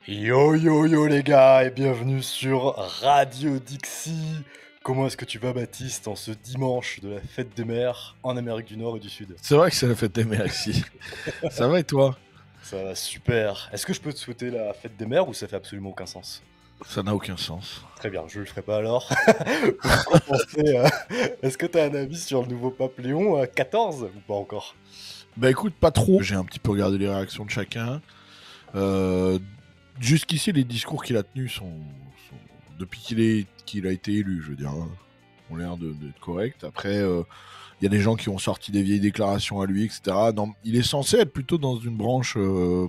Yo yo yo les gars et bienvenue sur Radio Dixie. Comment est-ce que tu vas Baptiste en ce dimanche de la fête des mères en Amérique du Nord et du Sud? C'est vrai que c'est la fête des mères ici. Ça va et toi? Ça va super. Est-ce que je peux te souhaiter la fête des mères ou ça fait absolument aucun sens? Ça n'a aucun sens. Très bien, je le ferai pas alors. Pour compenser, est-ce que tu as un avis sur le nouveau pape Léon XIV ou pas encore? Bah écoute, pas trop. J'ai un petit peu regardé les réactions de chacun. Euh, Jusqu'ici, les discours qu'il a tenus depuis qu'il a été élu, je veux dire, hein, ont l'air d'être corrects. Après, il y a des gens qui ont sorti des vieilles déclarations à lui, etc. Non, il est censé être plutôt dans une branche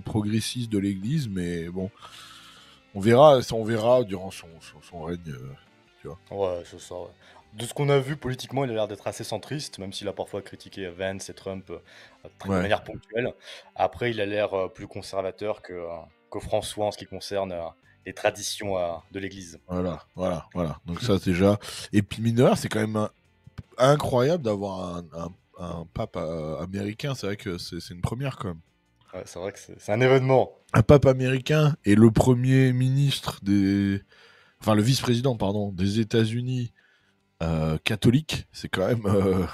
progressiste de l'Église, mais bon, on verra durant son règne, tu vois. Ouais, c'est ça. Ouais. De ce qu'on a vu politiquement, il a l'air d'être assez centriste, même s'il a parfois critiqué Vance et Trump de Ouais. manière ponctuelle. Après, il a l'air plus conservateur que François en ce qui concerne les traditions de l'Église. Voilà. Donc ça déjà. Et puis mineur, c'est quand même incroyable d'avoir un pape américain. C'est vrai que c'est une première quand même. Ouais, c'est vrai que c'est un événement. Un pape américain et le premier ministre enfin le vice-président, pardon, des États-Unis catholique. C'est quand même,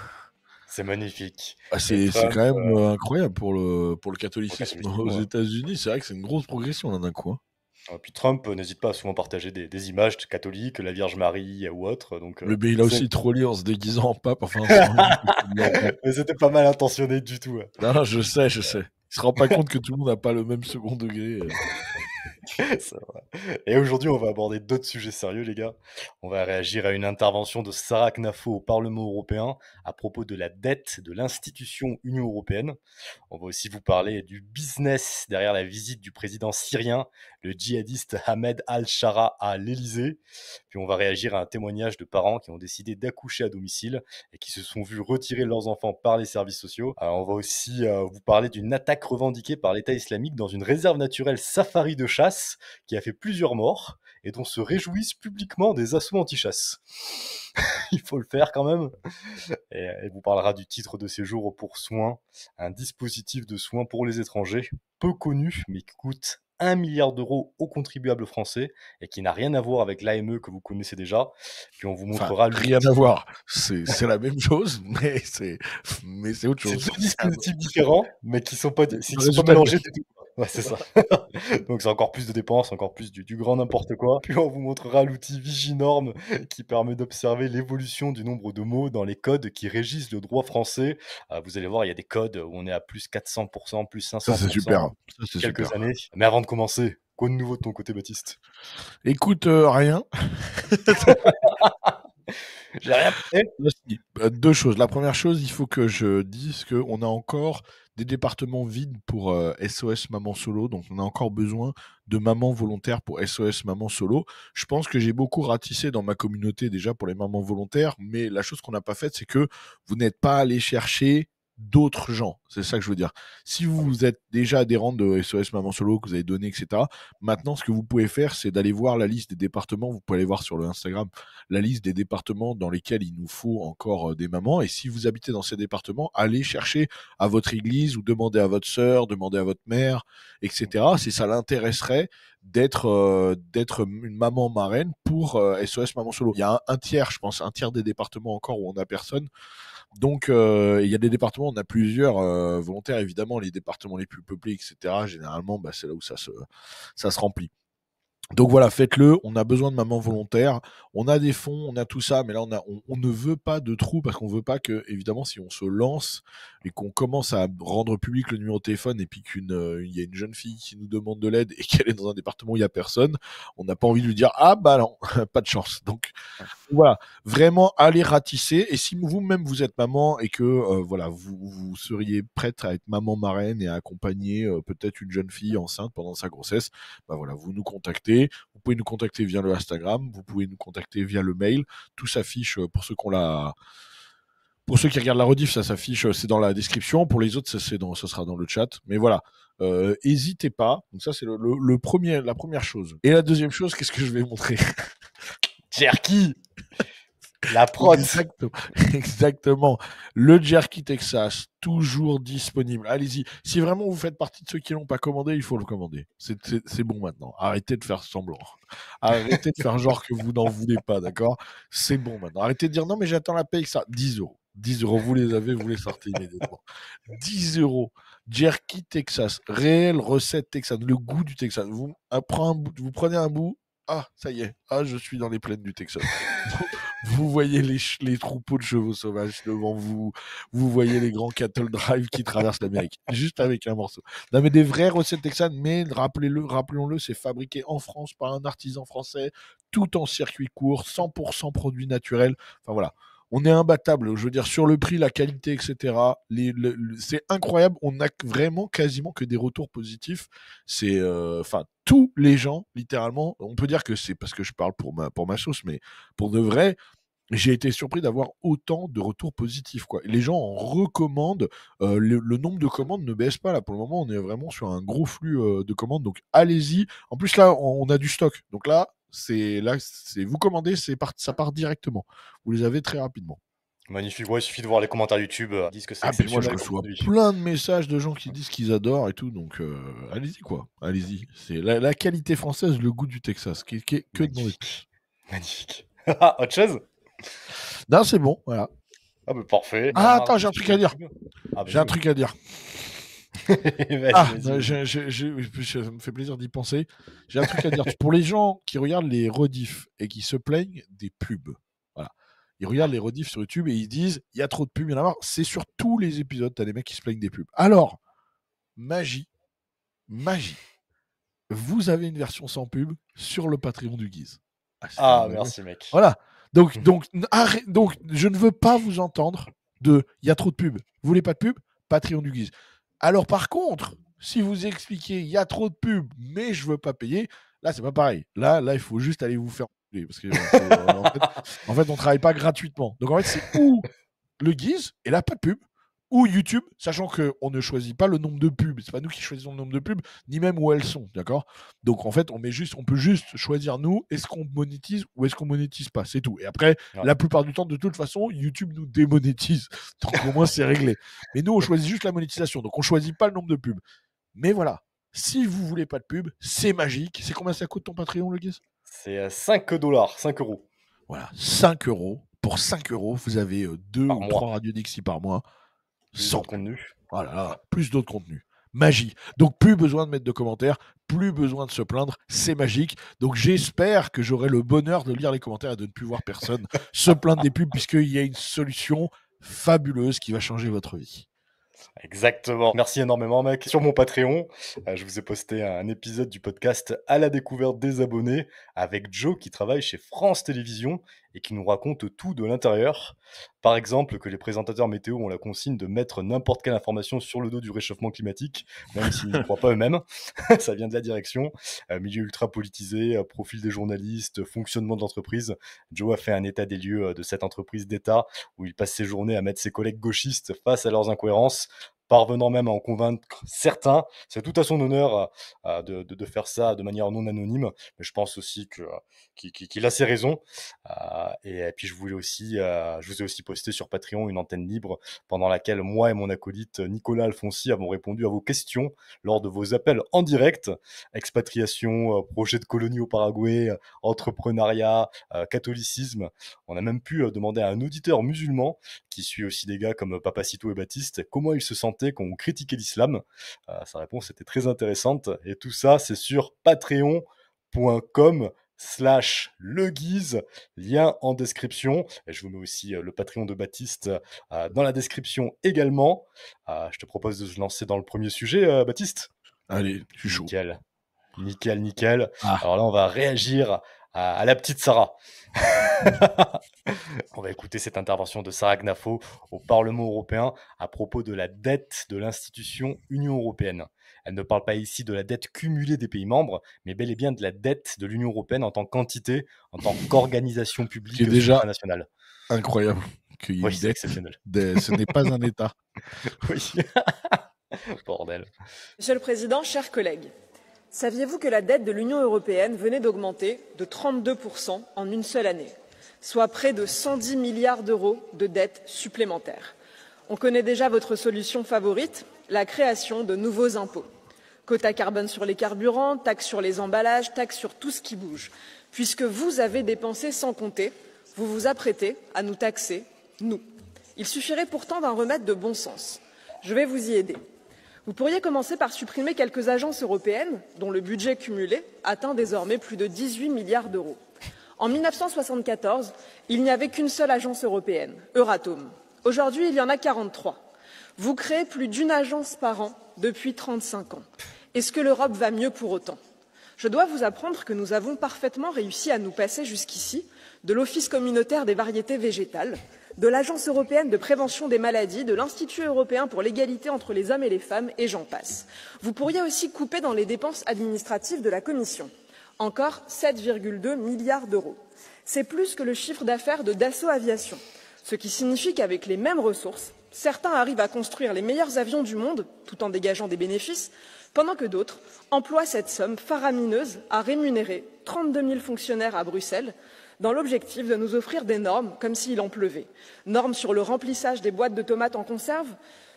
C'est magnifique. Et c'est Trump, quand même incroyable pour le pour le catholicisme aux catholicisme, ouais. États-Unis. C'est vrai que c'est une grosse progression là d'un coup, hein. Puis Trump n'hésite pas à souvent partager des images catholiques, la Vierge Marie ou autre. Donc, Mais il a c'est... aussi trollé en se déguisant en pape, enfin, sans limite, en pape. Mais c'était pas mal intentionné du tout. Ouais. Non, je sais. Il se rend pas compte que tout le monde n'a pas le même second degré. C'est vrai. Et aujourd'hui, on va aborder d'autres sujets sérieux, les gars. On va réagir à une intervention de Sarah Knafo au Parlement européen à propos de la dette de l'institution Union européenne. On va aussi vous parler du business derrière la visite du président syrien, le djihadiste Ahmed al-Shara à l'Élysée. Puis on va réagir à un témoignage de parents qui ont décidé d'accoucher à domicile et qui se sont vus retirer leurs enfants par les services sociaux. On va aussi vous parler d'une attaque revendiquée par l'État islamique dans une réserve naturelle safari de chasse qui a fait plusieurs morts et dont se réjouissent publiquement des assauts anti-chasse. Il faut le faire quand même. Et elle vous parlera du titre de séjour pour soins, un dispositif de soins pour les étrangers, peu connu, mais qui coûte 1 milliard d'euros aux contribuables français et qui n'a rien à voir avec l'AME que vous connaissez déjà. Puis on vous Enfin, montrera rien à l'outil. voir. C'est la même chose, mais c'est autre C'est chose. deux dispositifs différents, mais qui sont pas, C'est qui le sont pas résultat de mélangés du tout. Ouais, c'est ça. Donc c'est encore plus de dépenses, encore plus du grand n'importe quoi. Puis on vous montrera l'outil Viginorm qui permet d'observer l'évolution du nombre de mots dans les codes qui régissent le droit français. Vous allez voir, il y a des codes où on est à plus 400%, plus Ça, c'est 500% super. Ça, depuis c'est quelques super. années. Mais avant de commencer, quoi de nouveau de ton côté, Baptiste? Écoute, rien. J'ai rien fait. Là, si. Deux choses. La première chose, il faut que je dise qu'on a encore des départements vides pour SOS Maman Solo. Donc, on a encore besoin de mamans volontaires pour SOS Maman Solo. Je pense que j'ai beaucoup ratissé dans ma communauté déjà pour les mamans volontaires. Mais la chose qu'on n'a pas faite, c'est que vous n'êtes pas allé chercher d'autres gens. C'est ça que je veux dire. Si vous êtes déjà adhérente de SOS Maman Solo, que vous avez donné, etc., maintenant, ce que vous pouvez faire, c'est d'aller voir la liste des départements. Vous pouvez aller voir sur le Instagram la liste des départements dans lesquels il nous faut encore des mamans. Et si vous habitez dans ces départements, allez chercher à votre église ou demandez à votre sœur, demandez à votre mère, etc. Si ça l'intéresserait d'être une maman marraine pour SOS Maman Solo. Il y a un tiers, je pense, un tiers des départements encore où on n'a personne. Donc, il y a des départements, on a plusieurs volontaires, évidemment, les départements les plus peuplés, etc. Généralement, bah, c'est là où ça se remplit. Donc voilà, faites-le. On a besoin de mamans volontaires. On a des fonds, on a tout ça, mais là, on ne veut pas de trous parce qu'on veut pas que, évidemment, si on se lance et qu'on commence à rendre public le numéro de téléphone et puis il y a une jeune fille qui nous demande de l'aide et qu'elle est dans un département où il y a personne, on n'a pas envie de lui dire ah bah non, pas de chance. Donc voilà, vraiment allez ratisser. Et si vous-même vous êtes maman et que voilà, vous seriez prête à être maman marraine et à accompagner peut-être une jeune fille enceinte pendant sa grossesse, bah voilà, vous nous contactez. Vous pouvez nous contacter via le Instagram, vous pouvez nous contacter via le mail. Tout s'affiche pour ceux qu'on l'a. Pour ceux qui regardent la rediff, ça s'affiche, c'est dans la description. Pour les autres, ça sera dans le chat. Mais voilà, hésitez pas. Donc ça, c'est la première chose. Et la deuxième chose, qu'est-ce que je vais montrer? Cherki. La prod. Exactement. Le Jerky Texas, toujours disponible. Allez-y. Si vraiment vous faites partie de ceux qui l'ont pas commandé, il faut le commander. C'est bon maintenant. Arrêtez de faire semblant. Arrêtez de faire genre que vous n'en voulez pas, d'accord? C'est bon maintenant. Arrêtez de dire non, mais j'attends la paye, ça. 10 euros. 10 euros, vous les avez, vous les sortez immédiatement. 10 euros. Jerky Texas. Réelle recette texane. Le goût du Texas. Vous prenez un bout. Ah, ça y est. Ah, je suis dans les plaines du Texas. Vous voyez les troupeaux de chevaux sauvages devant vous. Vous voyez les grands cattle drive qui traversent l'Amérique. Juste avec un morceau. Non, mais des vraies recettes texanes, mais rappelons-le, c'est fabriqué en France par un artisan français, tout en circuit court, 100% produits naturels. Enfin voilà. On est imbattable, je veux dire, sur le prix, la qualité, etc. C'est incroyable. On n'a vraiment quasiment que des retours positifs. C'est, enfin, tous les gens, littéralement, on peut dire que c'est parce que je parle pour ma sauce, mais pour de vrai, j'ai été surpris d'avoir autant de retours positifs, quoi. Les gens en recommandent. Le nombre de commandes ne baisse pas là. Pour le moment, on est vraiment sur un gros flux de commandes. Donc allez-y. En plus là, on a du stock. Donc c'est vous commandez, ça part directement. Vous les avez très rapidement. Magnifique. Ouais, il suffit de voir les commentaires YouTube. Ils disent que c'est Ah ben moi je exceptionnel comme reçois produit. plein de messages de gens qui disent qu'ils adorent et tout. Donc allez-y quoi. Allez-y. C'est la qualité française, le goût du Texas. Que demander de plus. Magnifique. Autre chose? Non, c'est bon. Voilà. Ah, bah parfait. Ah Bernard, attends, j'ai un truc à dire. Ah, J'ai un vas-y. truc à dire. Vas-y, vas-y. Ça me fait plaisir d'y penser. J'ai un truc à dire. Pour les gens qui regardent les rediffs et qui se plaignent des pubs, voilà. Ils regardent les rediffs sur YouTube et ils disent il y a trop de pubs, il y en a marre. C'est sur tous les épisodes, t'as des mecs qui se plaignent des pubs. Alors, magie, vous avez une version sans pub sur le Patreon du Guise. Ah, merci, mec. Voilà. Donc, je ne veux pas vous entendre de il y a trop de pubs. Vous voulez pas de pub? Patreon du Guise. Alors, par contre, si vous expliquez il y a trop de pubs, mais je veux pas payer, là, c'est pas pareil. Là, il faut juste aller vous faire enculer, parce que en fait, on travaille pas gratuitement. Donc, en fait, c'est ou le Guise, et là, pas de pub, ou YouTube, sachant qu'on ne choisit pas le nombre de pubs. C'est pas nous qui choisissons le nombre de pubs, ni même où elles sont, d'accord? Donc en fait, on peut juste choisir nous, est-ce qu'on monétise ou est-ce qu'on monétise pas, c'est tout. Et après, la plupart du temps, de toute façon, YouTube nous démonétise. Donc au moins, c'est réglé. Mais nous, on choisit juste la monétisation, donc on choisit pas le nombre de pubs. Mais voilà, si vous voulez pas de pub, c'est magique. C'est combien ça coûte ton Patreon, le Guise? C'est 5 $, 5 euros. Voilà, 5 euros. Pour 5 euros, vous avez 2 par ou mois. 3 radios Dixie par mois. Plus d'autres contenus. Voilà, plus d'autres contenus. Magie. Donc plus besoin de mettre de commentaires, plus besoin de se plaindre, c'est magique. Donc j'espère que j'aurai le bonheur de lire les commentaires et de ne plus voir personne se plaindre des pubs, puisqu'il y a une solution fabuleuse qui va changer votre vie. Exactement. Merci énormément, mec. Sur mon Patreon, je vous ai posté un épisode du podcast À la découverte des abonnés avec Joe qui travaille chez France Télévisions et qui nous raconte tout de l'intérieur. Par exemple, que les présentateurs météo ont la consigne de mettre n'importe quelle information sur le dos du réchauffement climatique, même s'ils n'y croient pas eux-mêmes. Ça vient de la direction. Milieu ultra politisé, profil des journalistes, fonctionnement de l'entreprise. Joe a fait un état des lieux de cette entreprise d'État où il passe ses journées à mettre ses collègues gauchistes face à leurs incohérences, parvenant même à en convaincre certains. C'est tout à son honneur de faire ça de manière non anonyme, mais je pense aussi qu'il a ses raisons. Et puis je vous ai aussi posté sur Patreon une antenne libre pendant laquelle moi et mon acolyte Nicolas Alfonsi avons répondu à vos questions lors de vos appels en direct. Expatriation, projet de colonie au Paraguay, entrepreneuriat, catholicisme. On a même pu demander à un auditeur musulman qui suit aussi des gars comme Papacito et Baptiste comment ils se sentaient quand on critiquait l'islam. Sa réponse était très intéressante. Et tout ça, c'est sur patreon.com/leguise, lien en description. Et je vous mets aussi le Patreon de Baptiste dans la description également. Je te propose de se lancer dans le premier sujet, Baptiste. Allez, je suis chaud. Nickel. Alors là, on va réagir à la petite Sarah. On va écouter cette intervention de Sarah Gnafo au Parlement européen à propos de la dette de l'institution Union européenne. Elle ne parle pas ici de la dette cumulée des pays membres, mais bel et bien de la dette de l'Union européenne en tant qu'entité, en tant qu'organisation publique supranationale. Incroyable qu'il y ait une dette. Exceptionnel. Ce n'est pas un État. Oui. Bordel. Monsieur le Président, chers collègues, saviez-vous que la dette de l'Union européenne venait d'augmenter de 32% en une seule année? soit près de 110 milliards d'euros de dettes supplémentaires. On connaît déjà votre solution favorite, la création de nouveaux impôts. Quota carbone sur les carburants, taxes sur les emballages, taxes sur tout ce qui bouge. Puisque vous avez dépensé sans compter, vous vous apprêtez à nous taxer, nous. Il suffirait pourtant d'un remède de bon sens. Je vais vous y aider. Vous pourriez commencer par supprimer quelques agences européennes dont le budget cumulé atteint désormais plus de 18 milliards d'euros. En 1974, il n'y avait qu'une seule agence européenne, Euratom. Aujourd'hui, il y en a 43. Vous créez plus d'une agence par an depuis 35 ans. Est-ce que l'Europe va mieux pour autant? Je dois vous apprendre que nous avons parfaitement réussi à nous passer jusqu'ici de l'Office communautaire des variétés végétales, de l'Agence européenne de prévention des maladies, de l'Institut européen pour l'égalité entre les hommes et les femmes, et j'en passe. Vous pourriez aussi couper dans les dépenses administratives de la Commission. Encore 7,2 milliards d'euros. C'est plus que le chiffre d'affaires de Dassault Aviation. Ce qui signifie qu'avec les mêmes ressources, certains arrivent à construire les meilleurs avions du monde, tout en dégageant des bénéfices, pendant que d'autres emploient cette somme faramineuse à rémunérer 32 000 fonctionnaires à Bruxelles, dans l'objectif de nous offrir des normes comme s'il en pleuvait. Normes sur le remplissage des boîtes de tomates en conserve,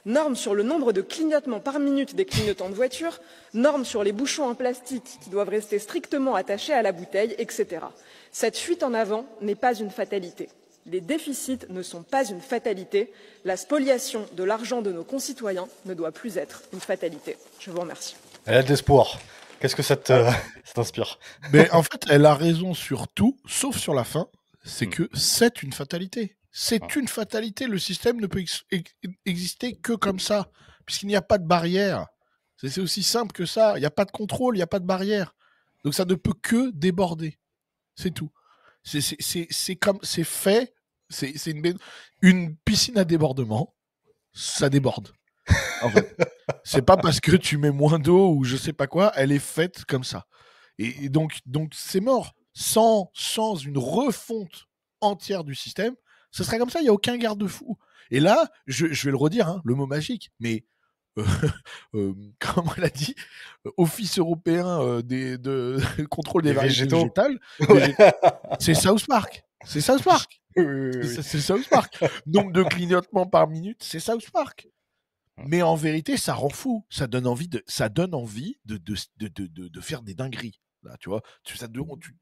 normes sur le nombre de clignotements par minute des clignotants de voiture, normes sur les bouchons en plastique qui doivent rester strictement attachés à la bouteille, etc. Cette fuite en avant n'est pas une fatalité. Les déficits ne sont pas une fatalité. La spoliation de l'argent de nos concitoyens ne doit plus être une fatalité. Je vous remercie. Elle a de l'espoir. Qu'est-ce que ça t'inspire? Mais en fait, elle a raison sur tout, sauf sur la fin. C'est que c'est une fatalité. C'est une fatalité. Le système ne peut exister que comme ça, puisqu'il n'y a pas de barrière. C'est aussi simple que ça. Il n'y a pas de contrôle, il n'y a pas de barrière. Donc ça ne peut que déborder. C'est tout. C'est comme c'est fait. C'est une piscine à débordement. Ça déborde. En fait, c'est pas parce que tu mets moins d'eau ou je sais pas quoi, elle est faite comme ça. Et donc c'est mort. Sans une refonte entière du système, ce serait comme ça, il n'y a aucun garde-fou. Et là, je vais le redire, hein, le mot magique, mais comme on l'a dit, Office européen de contrôle des variétés végétales, c'est South Park. C'est South Park. C'est South Park. Nombre de clignotements par minute, c'est South Park. Mais en vérité, ça rend fou. Ça donne envie de faire des dingueries. Là, tu vois,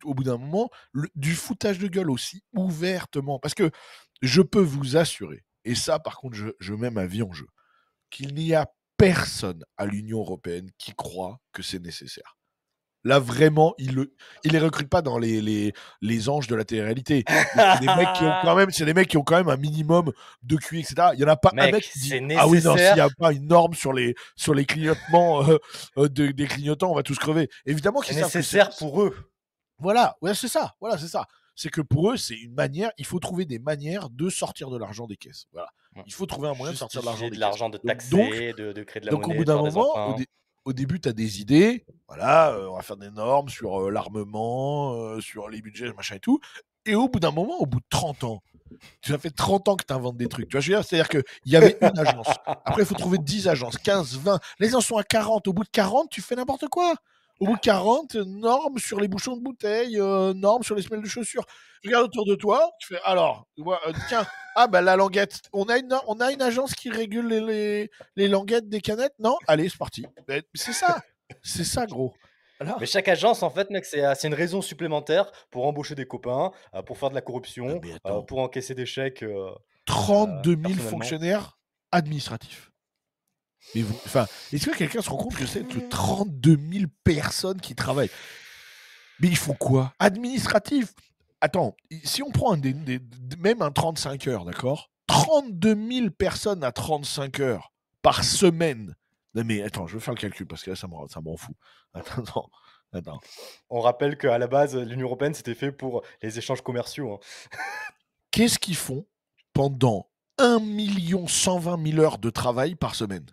au bout d'un moment, du foutage de gueule aussi ouvertement. Parce que je peux vous assurer, et ça, par contre, je mets ma vie en jeu, qu'il n'y a personne à l'Union européenne qui croit que c'est nécessaire. Là, vraiment, il les recrute pas dans les anges de la télé-réalité. C'est des mecs qui ont quand même un minimum de QI, etc. Il y en a pas un mec qui dit « Ah oui, non, s'il n'y a pas une norme sur les clignotements des clignotants, on va tous crever. » Évidemment qu'ils savent que c'est nécessaire pour eux. Voilà, ouais, c'est ça. Voilà, c'est ça. C'est que pour eux, c'est une manière, il faut trouver des manières de sortir de l'argent des caisses. Voilà. Il faut trouver un moyen de sortir de l'argent des caisses. De taxer, de créer de la monnaie. Donc, au bout d'un moment, au début, tu as des idées. Voilà, on va faire des normes sur l'armement, sur les budgets, machin et tout. Et au bout d'un moment, au bout de 30 ans, tu as fait 30 ans que tu inventes des trucs. Tu vois, je veux dire, c'est-à-dire qu'il y avait une agence. Après, il faut trouver 10 agences, 15, 20. Les gens sont à 40. Au bout de 40, tu fais n'importe quoi. Au bout de 40, normes sur les bouchons de bouteilles, normes sur les semelles de chaussures. Tu regardes autour de toi, tu fais alors, tiens, la languette. On a une agence qui régule les languettes des canettes, non? Allez, c'est parti. C'est ça, gros. Alors... Mais chaque agence, en fait, mec, c'est une raison supplémentaire pour embaucher des copains, pour faire de la corruption, pour encaisser des chèques. 32 000 fonctionnaires administratifs. Est-ce que quelqu'un se rend compte que c'est 32 000 personnes qui travaillent? Mais ils font quoi? Administratif. Attends, si on prend même un 35 heures, d'accord? 32 000 personnes à 35 heures par semaine. Non mais attends, je vais faire le calcul parce que là, ça m'en fout. Attends. On rappelle qu'à la base, l'Union européenne, c'était fait pour les échanges commerciaux. Hein. Qu'est-ce qu'ils font pendant 1 120 000 heures de travail par semaine?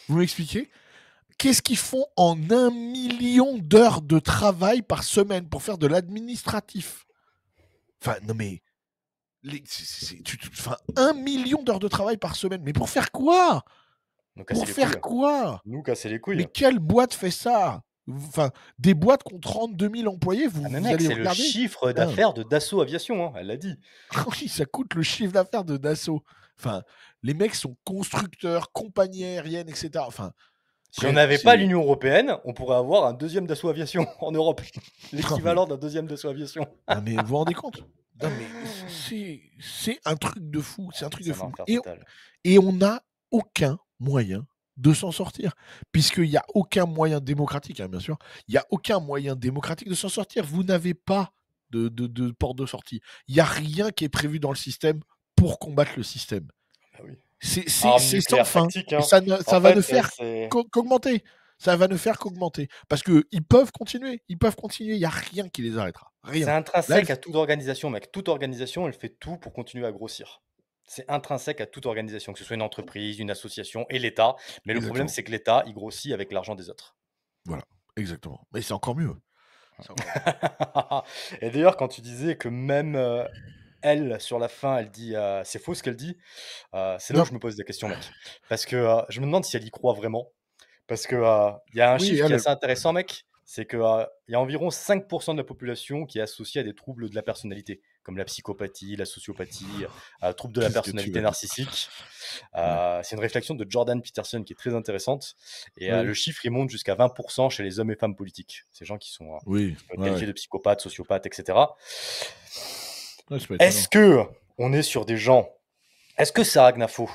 Vous m'expliquez? Qu'est-ce qu'ils font en 1 million d'heures de travail par semaine pour faire de l'administratif? Enfin, non mais... 1 million d'heures de travail par semaine. Mais pour faire quoi? Pour faire quoi? Nous casser les couilles. Mais quelle boîte fait ça? Enfin, des boîtes qui ont 32 000 employés, Ah, mais vous mec, allez c'est le regarder. chiffre Hein. d'affaires de Dassault Aviation, hein, elle l'a dit. Oui, ça coûte le chiffre d'affaires de Dassault. Enfin, les mecs sont constructeurs, compagnies aériennes, etc. Enfin, Si on bref, n'avait c'est. pas l'Union Européenne, on pourrait avoir un deuxième Dassault Aviation en Europe. Non, mais, L'équivalent d'un deuxième Dassault Aviation. non, mais vous vous rendez compte? Non, mais c'est un truc de fou. C'est un truc de C'est un fou. enfer Et, total. et on n'a aucun moyen de s'en sortir. Puisqu'il n'y a aucun moyen démocratique, hein, bien sûr. Il n'y a aucun moyen démocratique de s'en sortir. Vous n'avez pas de porte de sortie. Il n'y a rien qui est prévu dans le système pour combattre le système. Ah oui. C'est Arme sans nucléaire fin. tactique, Et hein. ça En va ne fait, faire c'est qu'augmenter. Ça va ne faire qu'augmenter. Parce qu'ils peuvent continuer. Ils peuvent continuer. Il n'y a rien qui les arrêtera. Rien. Là, intrinsèque à toute organisation, mec. Toute organisation, elle fait tout pour continuer à grossir. C'est intrinsèque à toute organisation, que ce soit une entreprise, une association et l'État. Mais le problème, exactement. c'est que l'État, il grossit avec l'argent des autres. Voilà. Exactement. Mais c'est encore mieux. C'est encore mieux. Et d'ailleurs, quand tu disais que même elle, sur la fin, elle dit c'est faux ce qu'elle dit, c'est là où Non. je me pose des questions, mec. Parce que je me demande si elle y croit vraiment. Parce que il y a un Oui, chiffre qui est elle. assez intéressant, mec. C'est qu'il y a environ 5% de la population qui est associée à des troubles de la personnalité, comme la psychopathie, la sociopathie, troubles de la Qu'est-ce que tu personnalité vas dire? narcissique. Ouais. C'est une réflexion de Jordan Peterson qui est très intéressante. Et Oui. le chiffre, il monte jusqu'à 20% chez les hommes et femmes politiques. Ces gens qui sont Oui. qui peuvent être Ouais, qualifiés ouais. de psychopathes, sociopathes, etc. Ouais, c'est pas Est-ce étonnant. que on est sur des gens... Est-ce que Sarah Gnafo,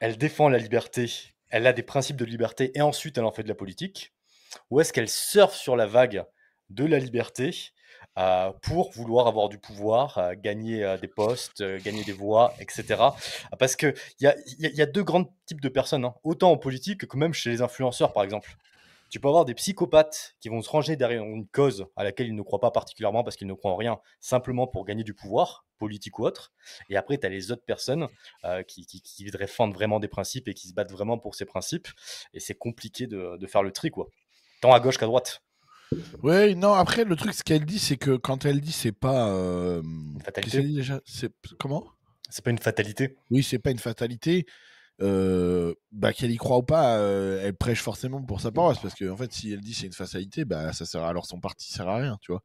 elle défend la liberté, elle a des principes de liberté et ensuite elle en fait de la politique? Ou est-ce qu'elle surfe sur la vague de la liberté pour vouloir avoir du pouvoir, gagner des postes, gagner des voix, etc. Parce qu'il y a deux grands types de personnes, hein, autant en politique que même chez les influenceurs, par exemple. Tu peux avoir des psychopathes qui vont se ranger derrière une cause à laquelle ils ne croient pas particulièrement parce qu'ils ne croient en rien, simplement pour gagner du pouvoir, politique ou autre. Et après, tu as les autres personnes qui défendent vraiment des principes et qui se battent vraiment pour ces principes. Et c'est compliqué de faire le tri, quoi. Tant à gauche qu'à droite. Oui, non, après, le truc, ce qu'elle dit, c'est que quand elle dit, c'est pas. Une Qu'est-ce qu'elle fatalité. dit déjà? Comment? C'est pas une fatalité. Oui, c'est pas une fatalité. Bah, qu'elle y croit ou pas, elle prêche forcément pour sa paroisse. Parce que, en fait, si elle dit c'est une fatalité, bah, ça sert, alors son parti sert à rien, tu vois.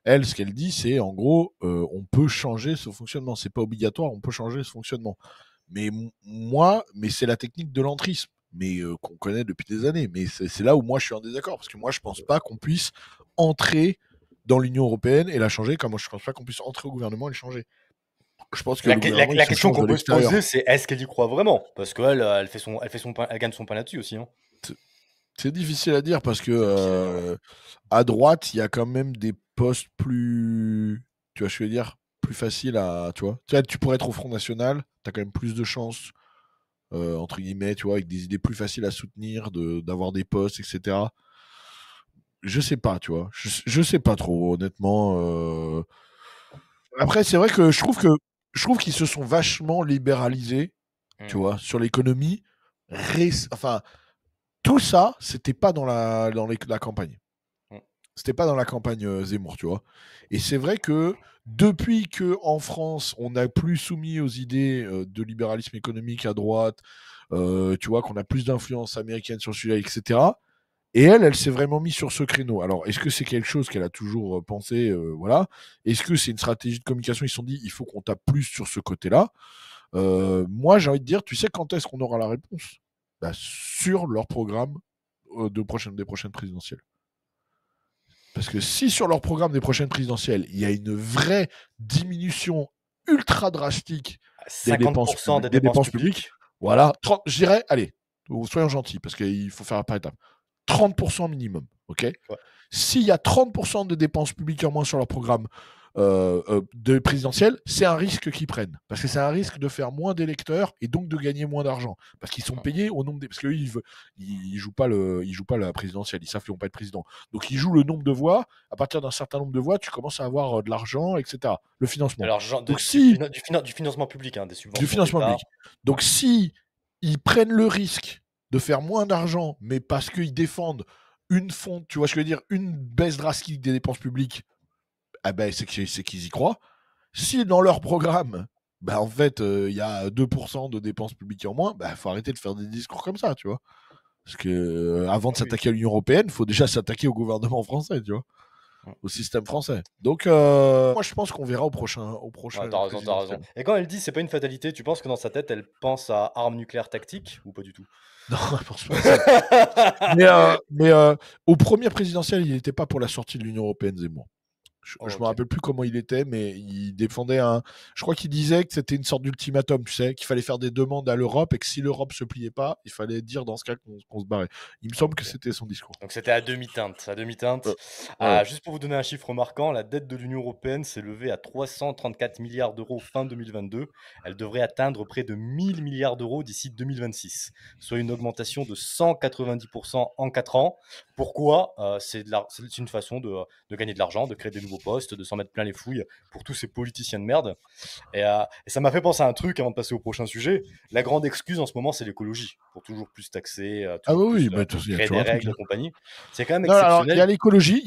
Elle, ce qu'elle dit, c'est en gros, on peut changer ce fonctionnement. C'est pas obligatoire, on peut changer ce fonctionnement. Mais mais c'est la technique de l'entrisme, mais qu'on connaît depuis des années. Mais c'est là où moi je suis en désaccord, parce que moi je pense pas qu'on puisse entrer dans l'Union européenne et la changer, comme moi je pense pas qu'on puisse entrer au gouvernement et le changer. Je pense que La, le que- la- gouvernement il la se question change de qu'on peut se l'extérieur. poser, c'est est-ce qu'elle y croit vraiment? Parce qu'elle, elle gagne son pain là-dessus aussi, hein. C'est difficile à dire parce que C'est difficile à dire, ouais. à droite il y a quand même des postes plus, tu vois, ce que je veux dire, plus faciles à, tu vois. Tu pourrais être au Front National, t'as quand même plus de chances entre guillemets, tu vois, avec des idées plus faciles à soutenir, d'avoir des postes, etc. Je sais pas, tu vois. Je sais pas trop, honnêtement. Après, c'est vrai que je trouve qu'ils se sont vachement libéralisés, tu Hmm. vois, sur l'économie. Enfin, tout ça, c'était pas dans la campagne. Hmm. C'était pas dans la campagne Zemmour, tu vois. Et c'est vrai que depuis que en France, on n'a plus soumis aux idées de libéralisme économique à droite, tu vois, qu'on a plus d'influence américaine sur celui-là, etc. Et elle s'est vraiment mise sur ce créneau. Alors, est-ce que c'est quelque chose qu'elle a toujours pensé, voilà. Est-ce que c'est une stratégie de communication? Ils se sont dit, il faut qu'on tape plus sur ce côté-là. Moi, j'ai envie de dire, tu sais quand est-ce qu'on aura la réponse? Bah, sur leur programme des prochaines présidentielles. Parce que si sur leur programme des prochaines présidentielles, il y a une vraie diminution ultra drastique des dépenses 50% des dépenses publiques. voilà, je dirais, allez, soyons gentils, parce qu'il faut faire par étapes. 30% minimum, ok? Ouais. S'il y a 30% de dépenses publiques en moins sur leur programme de présidentielle, c'est un risque qu'ils prennent. Parce que c'est un risque de faire moins d'électeurs et donc de gagner moins d'argent. Parce qu'ils sont payés au nombre des... Parce qu'eux, ils jouent pas la présidentielle, ils savent qu'ils vont pas être président. Donc ils jouent le nombre de voix. À partir d'un certain nombre de voix, tu commences à avoir de l'argent, etc. Le financement. Alors, genre Donc du financement public, hein, des du subventions financement d'État. public. Donc si ils prennent le risque de faire moins d'argent, mais parce qu'ils défendent tu vois ce que je veux dire, une baisse drastique des dépenses publiques, ah ben, c'est qu'ils y croient. Si dans leur programme, bah en fait, il y a 2% de dépenses publiques en moins, bah faut arrêter de faire des discours comme ça, tu vois. Parce que avant de s'attaquer à l'Union européenne, il faut déjà s'attaquer au gouvernement français, tu vois, au système français. Donc, moi, je pense qu'on verra au prochain T'as raison, t'as présidentiel. raison. Et quand elle dit c'est pas une fatalité, tu penses que dans sa tête, elle pense à armes nucléaires tactiques ou pas du tout? Non, je pense pas à ça. Mais au premier présidentiel, il n'était pas pour la sortie de l'Union européenne, Zemmour. Je me Ok. rappelle plus comment il était, mais il défendait un. Je crois qu'il disait que c'était une sorte d'ultimatum, tu sais, qu'il fallait faire des demandes à l'Europe et que si l'Europe se pliait pas, il fallait dire dans ce cas qu'on se barrait. Il me semble que Ok. c'était son discours. Donc c'était à demi-teinte. À Ouais, demi-teinte. ouais. Juste pour vous donner un chiffre marquant, la dette de l'Union européenne s'est levée à 334 milliards d'euros fin 2022. Elle devrait atteindre près de 1000 milliards d'euros d'ici 2026, soit une augmentation de 190% en 4 ans. Pourquoi c'est une façon de gagner de l'argent, de créer des nouveaux postes, de s'en mettre plein les fouilles pour tous ces politiciens de merde. Et ça m'a fait penser à un truc avant de passer au prochain sujet. La grande excuse en ce moment, c'est l'écologie. Pour toujours plus taxer, Ah toujours oui, plus oui, bah, de toute façon, il y a créer toujours des un truc, règles hein. et compagnie. C'est quand même Non, alors, exceptionnel. il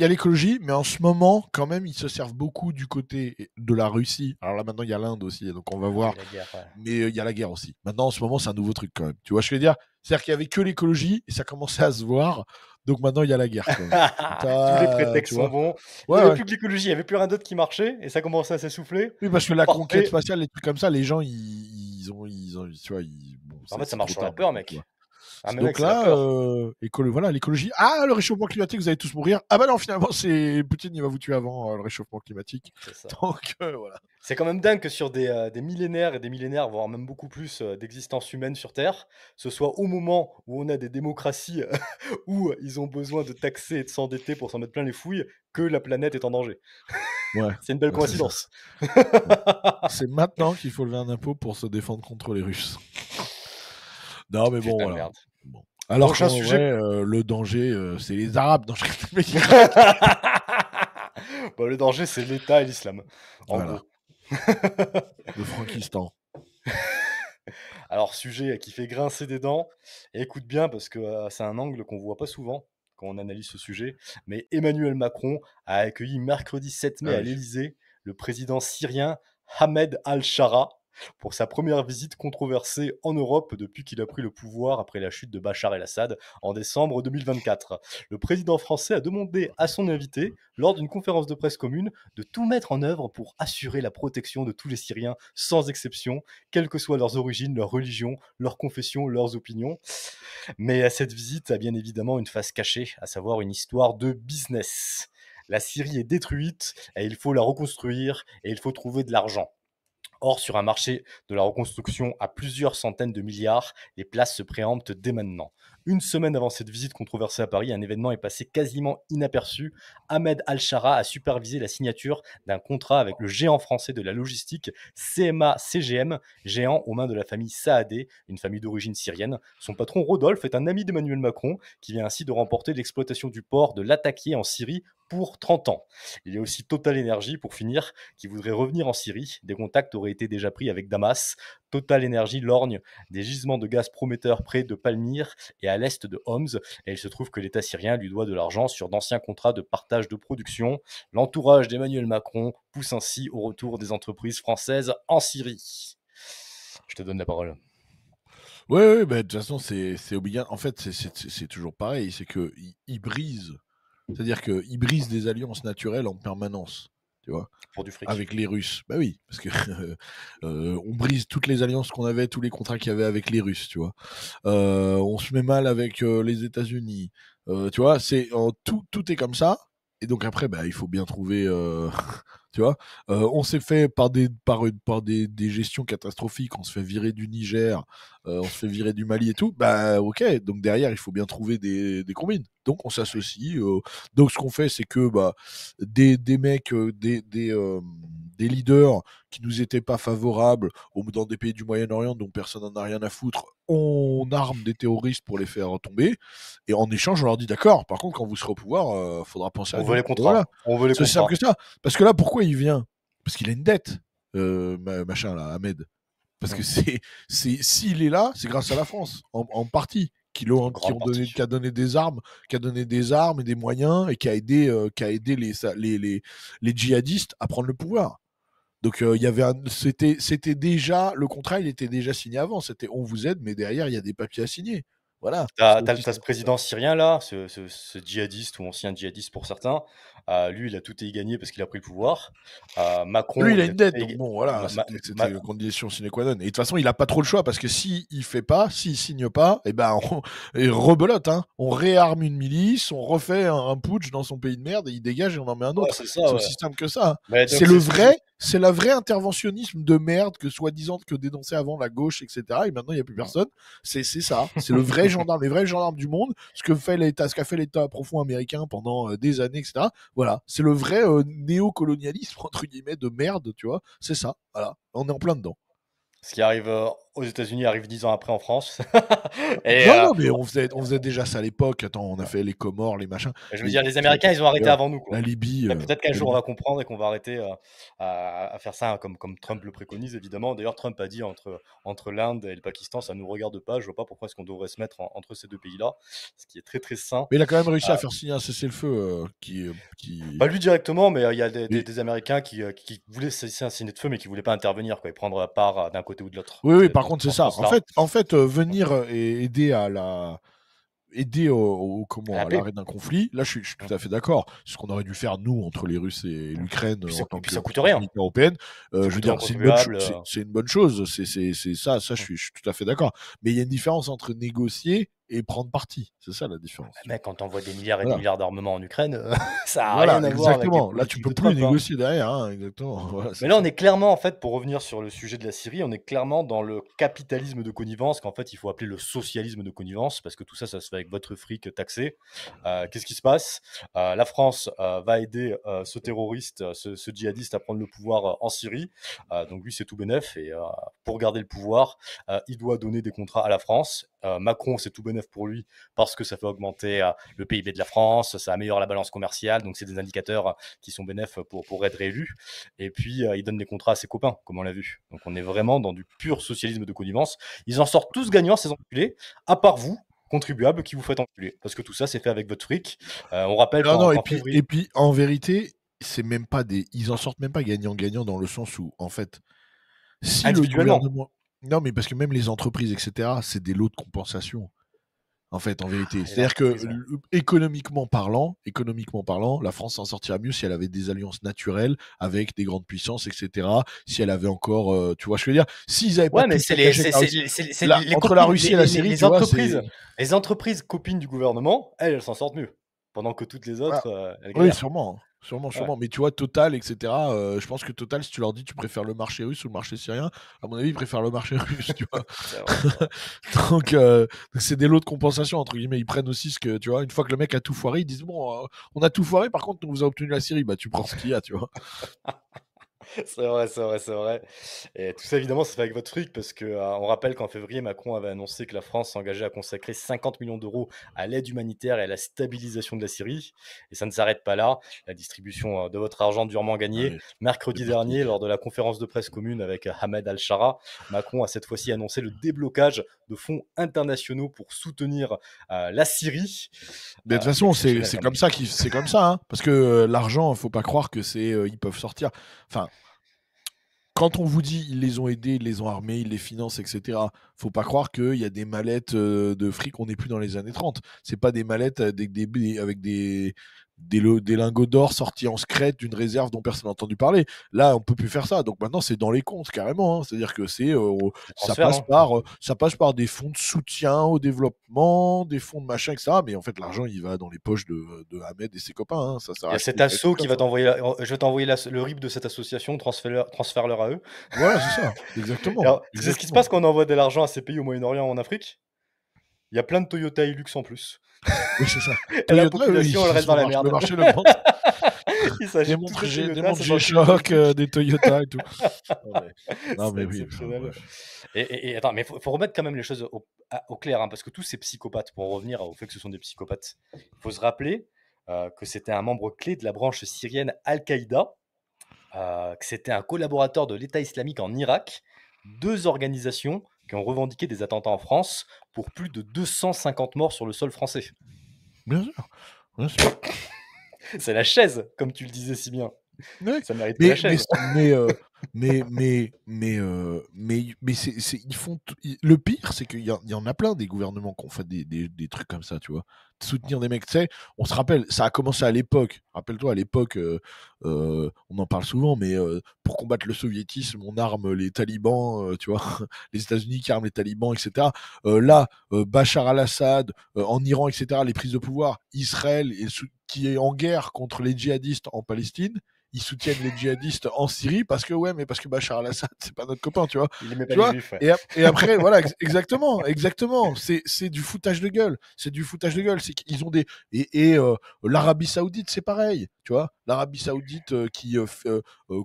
y a l'écologie, mais en ce moment, quand même, ils se servent beaucoup du côté de la Russie. Alors là, maintenant, il y a l'Inde aussi, donc on va Ah oui, voir. la guerre. Ouais. Mais il y a la guerre aussi. Maintenant, en ce moment, c'est un nouveau truc quand même. Tu vois ce que je veux dire? C'est-à-dire qu'il y avait que l'écologie et ça commençait à se voir. Donc maintenant, il y a la guerre quand même. Tous les Tu prétextes sont vois? bons. Il n'y Ouais, avait ouais. plus que l'écologie, il n'y avait plus rien d'autre qui marchait et ça commençait à s'essouffler. Oui, parce que la conquête Parfait. spatiale, les trucs comme ça, les gens, tu vois, bon, En fait, ça c'est marche trop sur la tard peur, maintenant, tu vois. mec. Ah, mais mec, Donc c'est la là, peur. voilà, l'écologie. Ah, le réchauffement climatique, vous allez tous mourir. Ah bah non, finalement, c'est Poutine, il va vous tuer avant le réchauffement climatique. C'est ça. Donc voilà. C'est quand même dingue que sur des millénaires et des millénaires, voire même beaucoup plus d'existence humaine sur Terre, ce soit au moment où on a des démocraties où ils ont besoin de taxer et de s'endetter pour s'en mettre plein les fouilles, que la planète est en danger. Ouais, C'est une belle ouais, c'est ça. coïncidence. Ouais. C'est maintenant qu'il faut lever un impôt pour se défendre contre les Russes. Non, mais bon, Putain de voilà. merde. Bon. Alors Prochain qu'en sujet. vrai, le danger, c'est les Arabes. Non, Bon, le danger, c'est l'État et l'islam, en voilà, gros. le Frankistan. Alors, sujet qui fait grincer des dents. Et écoute bien, parce que c'est un angle qu'on voit pas souvent quand on analyse ce sujet. Mais Emmanuel Macron a accueilli mercredi 7 mai Ah à oui. l'Élysée le président syrien Ahmed al-Shara pour sa première visite controversée en Europe depuis qu'il a pris le pouvoir après la chute de Bachar el-Assad en décembre 2024. Le président français a demandé à son invité, lors d'une conférence de presse commune, de tout mettre en œuvre pour assurer la protection de tous les Syriens, sans exception, quelles que soient leurs origines, leur religion, leur confession, leurs opinions. Mais cette visite a bien évidemment une face cachée, à savoir une histoire de business. La Syrie est détruite et il faut la reconstruire et il faut trouver de l'argent. Or, sur un marché de la reconstruction à plusieurs centaines de milliards, les places se préemptent dès maintenant. Une semaine avant cette visite controversée à Paris, un événement est passé quasiment inaperçu. Ahmed Al-Shara a supervisé la signature d'un contrat avec le géant français de la logistique CMA-CGM, géant aux mains de la famille Saadé, une famille d'origine syrienne. Son patron Rodolphe est un ami d'Emmanuel Macron, qui vient ainsi de remporter l'exploitation du port de Latakia en Syrie pour 30 ans. Il y a aussi Total Energy, pour finir, qui voudrait revenir en Syrie. Des contacts auraient été déjà pris avec Damas. Total Energy lorgne des gisements de gaz prometteurs près de Palmyre et à l'est de Homs. Et il se trouve que l'État syrien lui doit de l'argent sur d'anciens contrats de partage de production. L'entourage d'Emmanuel Macron pousse ainsi au retour des entreprises françaises en Syrie. Je te donne la parole. Ouais, bah, de toute façon, c'est obligatoire. En fait, c'est toujours pareil. C'est qu'ils brisent. C'est-à-dire qu'ils brisent des alliances naturelles en permanence. Tu vois, Pour du fric. avec les Russes. Bah oui, parce que on brise toutes les alliances qu'on avait, tous les contrats qu'il y avait avec les Russes, tu vois. On se met mal avec les États-Unis. Tu vois, tout est comme ça. Et donc après, bah, il faut bien trouver, tu vois. On s'est fait par des gestions catastrophiques. On se fait virer du Niger, on se fait virer du Mali et tout. Bah ok. Donc derrière, il faut bien trouver des combines. Donc on s'associe. Donc ce qu'on fait, c'est que bah des mecs, des leaders qui nous étaient pas favorables dans des pays du Moyen-Orient dont personne n'en a rien à foutre, on arme des terroristes pour les faire tomber, et en échange on leur dit d'accord, par contre quand vous serez au pouvoir, faudra penser à On nous. veut les Et contrats. voilà, On veut les c'est aussi simple contrats. que ça. Parce que là, pourquoi il vient? Parce qu'il a une dette, machin là, Ahmed. Parce que s'il est là, c'est grâce à la France, en partie, qui Grande partie. a donné des armes, et des moyens, et qui a aidé les djihadistes à prendre le pouvoir. Donc il y avait c'était déjà le contrat, il était déjà signé avant. C'était on vous aide, mais derrière il y a des papiers à signer. Voilà. T'as C'est aussi ce simple que ça. président syrien là, ce djihadiste ou ancien djihadiste pour certains, lui il a tout gagné parce qu'il a pris le pouvoir. Lui, Macron, il a il a une tout dette, donc bon, voilà, c'était une condition sine qua non. Et de toute façon, il a pas trop le choix parce que s'il fait pas, s'il signe pas, et ben, et rebelote, hein. On réarme une milice, on refait un putsch dans son pays de merde et il dégage et on en met un ouais, autre. c'est ça, C'est ouais. aussi simple que ça, hein. Mais C'est donc le c'est ce que je vrai, c'est la vraie interventionnisme de merde que soi-disant que dénonçait avant la gauche, etc. Et maintenant, il n'y a plus personne. C'est ça. C'est le vrai gendarme, les vrais gendarmes du monde. Ce qu'a fait l'État profond américain pendant des années, etc. Voilà. C'est le vrai néocolonialisme, entre guillemets, de merde, tu vois. C'est ça. Voilà. On est en plein dedans. Ce qui arrive aux États-Unis arrive 10 ans après en France. Et Non, non, mais on faisait déjà ça à l'époque. Attends, on a ouais. fait les Comores, les machins. Je veux dire, les Américains, ils ont arrêté avant nous, quoi. La Libye. Peut-être qu'un jour on va comprendre et qu'on va arrêter à faire ça comme Trump le préconise, évidemment. D'ailleurs, Trump a dit entre l'Inde et le Pakistan, ça ne nous regarde pas. Je vois pas pourquoi est-ce qu'on devrait se mettre entre ces deux pays-là, ce qui est très très sain. Mais il a quand même réussi à faire signer un cessez-le-feu Pas lui directement, mais il y a Oui. des Américains qui voulaient cesser un signe de feu, mais qui voulaient pas intervenir, quoi, et prendre part d'un côté ou de l'autre. Oui, par contre, c'est ça. sens-là. En fait, venir et aider aider À la à paix. l'arrêt d'un conflit, là je suis tout à fait d'accord. C'est ce qu'on aurait dû faire nous entre les Russes et l'Ukraine Puis en tant puis que ça coûte puissance rien. militaire européenne. Ça Je veux coûte dire, rien au contribuable. c'est une bonne chose. C'est ça, je suis tout à fait d'accord. Mais il y a une différence entre négocier et prendre parti. C'est ça la différence. Mec, quand t'envoies des milliards et des Voilà. milliards d'armements en Ukraine, ça a Voilà, rien à voir avec les exactement. Là, tu politiques peux de plus Trump, hein. négocier derrière, hein, exactement. Voilà, Mais c'est là, ça. on est clairement, en fait, pour revenir sur le sujet de la Syrie, on est clairement dans le capitalisme de connivence, qu'en fait, il faut appeler le socialisme de connivence, parce que tout ça, ça se fait avec votre fric taxé. Qu'est-ce qui se passe? La France va aider ce terroriste, ce djihadiste à prendre le pouvoir en Syrie. Donc lui, c'est tout bénef, et pour garder le pouvoir, il doit donner des contrats à la France. Macron, c'est tout bénef pour lui, parce que ça fait augmenter le PIB de la France, ça améliore la balance commerciale, donc c'est des indicateurs qui sont bénéfiques pour être réélu. Et puis, il donne des contrats à ses copains, comme on l'a vu. Donc, on est vraiment dans du pur socialisme de connivence. Ils en sortent tous gagnants, ces enculés, à part vous, contribuables, qui vous faites enculer. Parce que tout ça, c'est fait avec votre fric. On rappelle Non, qu'en février... et puis, en vérité, c'est même pas ils en sortent même pas gagnant-gagnant dans le sens où, en fait, si le Individuellement. gouvernement. Non, mais parce que même les entreprises, etc., c'est des lots de compensation. En fait, en vérité. C'est-à-dire que économiquement parlant, la France s'en sortirait mieux si elle avait des alliances naturelles avec des grandes puissances, etc. Si elle avait encore, tu vois, je veux dire, s'ils avaient pas Ouais, mais tout c'est entre la Russie et la Syrie, les tu vois, entreprises. Les entreprises copines du gouvernement, elles s'en sortent mieux. Pendant que toutes les autres, elles oui, galèrent. sûrement. Ouais. Mais tu vois, Total, etc. Je pense que Total, si tu leur dis tu préfères le marché russe ou le marché syrien, à mon avis, ils préfèrent le marché russe, tu vois. C'est vrai. Donc, c'est des lots de compensation, entre guillemets. Ils prennent aussi ce que, tu vois, une fois que le mec a tout foiré, ils disent bon, on a tout foiré, par contre, on vous a obtenu la Syrie, bah tu prends ce qu'il y a, tu vois. C'est vrai. Et tout ça, évidemment, c'est fait avec votre fric parce que on rappelle qu'en février, Macron avait annoncé que la France s'engageait à consacrer 50 millions d'euros à l'aide humanitaire et à la stabilisation de la Syrie. Et ça ne s'arrête pas là. La distribution de votre argent durement gagné. Ouais, Mercredi c'est parti. dernier, lors de la conférence de presse commune avec Ahmed Al-Shara, Macron a cette fois-ci annoncé le déblocage de fonds internationaux pour soutenir la Syrie. Mais de toute façon, Exceptionnel, c'est quand comme ça hein, parce que l'argent, faut pas croire que c'est ils peuvent sortir. Enfin, quand on vous dit ils les ont aidés, ils les ont armés, ils les financent, etc., faut pas croire qu'il y a des mallettes de fric, on n'est plus dans les années 30. C'est pas des mallettes avec des lingots d'or sortis en secret d'une réserve dont personne n'a entendu parler. Là, on peut plus faire ça. Donc maintenant, c'est dans les comptes carrément, hein. C'est-à-dire que ça passe par des fonds de soutien au développement, des fonds de machin, etc. Mais en fait, l'argent, il va dans les poches de Ahmed et ses copains, hein. Ça sert Il y à a cet acheter des asso qui va comme ça. t'envoyer. Je vais t'envoyer le RIB de cette association, transfère-leur à eux. Voilà, c'est ça. Exactement. Alors, tu sais ce qui se passe quand on envoie de l'argent à ces pays au Moyen-Orient ou en Afrique? Il y a plein de Toyota Hilux en plus. Oui, c'est ça. Et la Toyota, population, elle reste dans la merde. le marché l'augmente. Il Des s'agit de montres, toutes les des Toyota, montres ça sort G-Shock, des Toyota et tout. Non, C'est mais oui, enfin, exceptionnel. bref. Et attends, mais faut remettre quand même les choses au clair, hein, parce que tous ces psychopathes, pour en revenir au fait que ce sont des psychopathes, il faut se rappeler que c'était un membre clé de la branche syrienne Al-Qaïda, que c'était un collaborateur de l'État islamique en Irak, deux organisations qui ont revendiqué des attentats en France pour plus de 250 morts sur le sol français. Bien sûr. Bien sûr. C'est la chaise, comme tu le disais si bien. Ouais. Ça mérite la chaise. Ils font. Le pire, c'est qu'il y en a plein des gouvernements qui ont fait des trucs comme ça, tu vois. Soutenir des mecs, tu sais, on se rappelle, ça a commencé à l'époque. Rappelle-toi, à l'époque, on en parle souvent, mais pour combattre le soviétisme, on arme les talibans, tu vois, les États-Unis qui arment les talibans, etc. Bachar al-Assad, en Iran, etc., les prises de pouvoir, Israël, qui est en guerre contre les djihadistes en Palestine. Ils soutiennent les djihadistes en Syrie parce que Bachar al-Assad, c'est pas notre copain, tu vois. Il aimait pas Tu les vois juifs, ouais. et après, voilà, exactement. C'est du foutage de gueule. C'est du foutage de gueule. C'est qu'ils ont des. L'Arabie Saoudite, c'est pareil. Tu vois, l'Arabie Saoudite qui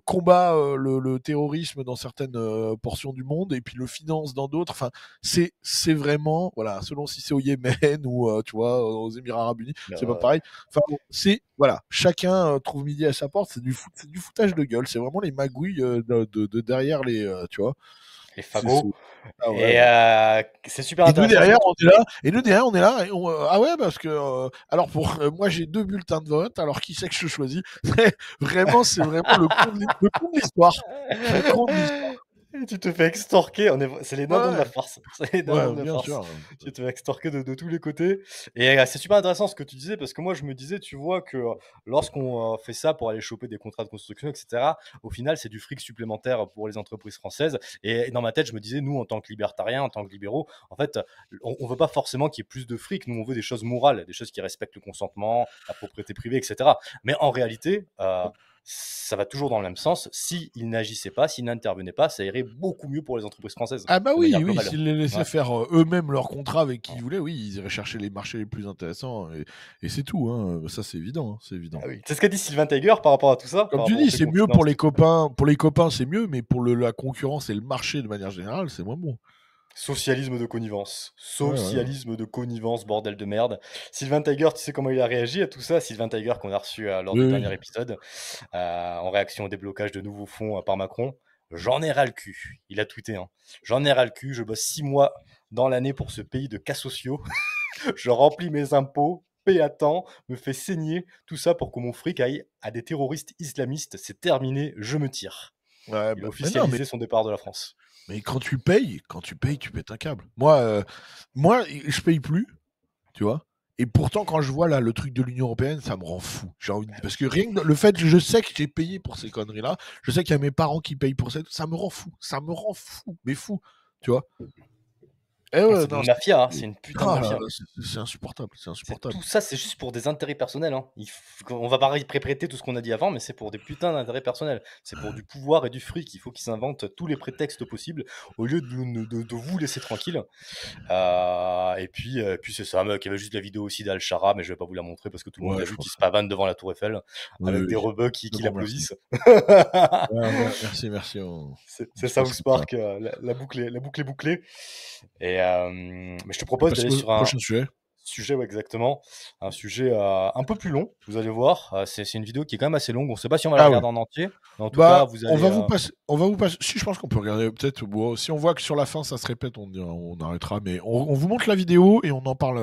combat le terrorisme dans certaines portions du monde et puis le finance dans d'autres. Enfin, c'est vraiment, voilà, selon si c'est au Yémen ou, tu vois, aux Émirats Arabes Unis, c'est pas pareil. Enfin, bon, voilà, chacun trouve midi à sa porte. C'est du foutage de gueule. C'est vraiment les magouilles de derrière les, tu vois. Les fagots. Ah Et c'est super nous intéressant. derrière on est là, ah ouais, parce que alors moi j'ai 2 bulletins de vote, alors qui c'est que je choisis? Vraiment, c'est vraiment le con de l'histoire. Le con de l'histoire. Et tu te fais extorquer, c'est les dindons de la Ouais, farce. C'est les dindons de la bien farce. sûr. Tu te fais extorquer de tous les côtés. Et c'est super intéressant ce que tu disais, parce que moi je me disais, tu vois, que lorsqu'on fait ça pour aller choper des contrats de construction, etc., au final c'est du fric supplémentaire pour les entreprises françaises. Et dans ma tête, je me disais, nous en tant que libertariens, en tant que libéraux, en fait, on veut pas forcément qu'il y ait plus de fric. Nous on veut des choses morales, des choses qui respectent le consentement, la propriété privée, etc. Mais en réalité, ça va toujours dans le même sens. S'ils n'agissaient pas, s'ils n'intervenaient pas, ça irait beaucoup mieux pour les entreprises françaises. Ah bah de oui, manière globale. s'ils les laissaient Ouais. faire eux-mêmes leur contrat avec qui ils voulaient, oui, ils iraient chercher les marchés les plus intéressants et c'est tout, hein. Ça c'est évident, hein, c'est évident. Ah oui. C'est ce qu'a dit Sylvain Tiger par rapport à tout ça. Comme tu dis, c'est mieux pour les copains, c'est mieux, mais pour la concurrence et le marché de manière générale, c'est moins bon. Socialisme de connivence. Ouais. Socialisme de connivence, bordel de merde. Sylvain Tiger, tu sais comment il a réagi à tout ça? Sylvain Tiger qu'on a reçu lors du dernier épisode, en réaction au déblocage de nouveaux fonds par Macron. J'en ai ras le cul. Il a tweeté, hein. J'en ai ras le cul, je bosse 6 mois dans l'année pour ce pays de cas sociaux. Je remplis mes impôts, paye à temps, me fais saigner, tout ça pour que mon fric aille à des terroristes islamistes. C'est terminé, je me tire. Il a officialisé son départ de la France. Mais quand tu payes, tu pètes un câble. Moi, je paye plus, tu vois. Et pourtant, quand je vois là le truc de l'Union européenne, ça me rend fou. J'ai envie parce que rien que le fait, je sais que j'ai payé pour ces conneries-là, je sais qu'il y a mes parents qui payent pour ça me rend fou. Ça me rend fou, mais fou, tu vois. C'est une mafia, c'est une putain de mafia. C'est insupportable, Tout ça, c'est juste pour des intérêts personnels. Hein. On va pas répéter tout ce qu'on a dit avant, mais c'est pour des putains d'intérêts personnels. C'est pour du pouvoir et du fric. Il faut qu'ils s'inventent tous les prétextes possibles au lieu de vous laisser tranquille. Et puis c'est ça. Il y avait juste la vidéo aussi d'Al-Shara, mais je vais pas vous la montrer parce que tout le monde a vu qu'il se pavane devant la Tour Eiffel avec des rebeux qui l'applaudissent. Merci. C'est South Park, la boucle est bouclée. Et mais je te propose d'aller sur un prochain sujet, ouais, exactement, un sujet un peu plus long. Vous allez voir, c'est une vidéo qui est quand même assez longue. On ne sait pas si on va la regarder en entier, mais en tout cas, vous allez. On va vous passer. Si je pense qu'on peut regarder peut-être. Bon, si on voit que sur la fin ça se répète, on arrêtera. Mais on vous montre la vidéo et on en parle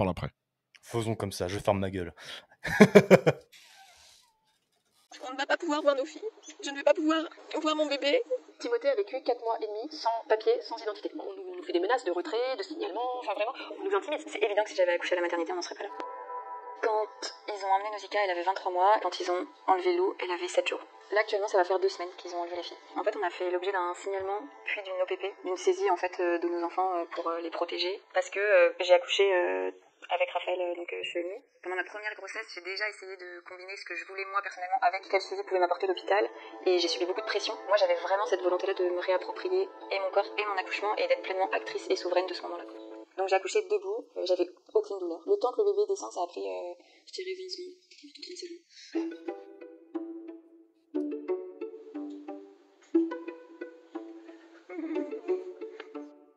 après. Faisons comme ça. Je ferme ma gueule. On ne va pas pouvoir voir nos filles. Je ne vais pas pouvoir voir mon bébé. Timothée a vécu 4 mois et demi sans papier, sans identité. On nous fait des menaces de retrait, de signalement, enfin vraiment, on nous intimide. C'est évident que si j'avais accouché à la maternité, on n'en serait pas là. Quand ils ont emmené Nausicaa, elle avait 23 mois. Quand ils ont enlevé Lou, elle avait 7 jours. Là, actuellement, ça va faire 2 semaines qu'ils ont enlevé les filles. En fait, on a fait l'objet d'un signalement, puis d'une OPP, d'une saisie en fait de nos enfants pour les protéger. Parce que j'ai accouché avec Raphaël, donc Chelmy. Pendant ma première grossesse, j'ai déjà essayé de combiner ce que je voulais moi personnellement avec quel suivi pouvait m'apporter l'hôpital, et j'ai subi beaucoup de pression. Moi, j'avais vraiment cette volonté-là de me réapproprier et mon corps et mon accouchement et d'être pleinement actrice et souveraine de ce moment-là. Donc j'ai accouché debout, j'avais aucune douleur. Le temps que le bébé descend, ça a pris, je dirais 20 secondes, 30 secondes.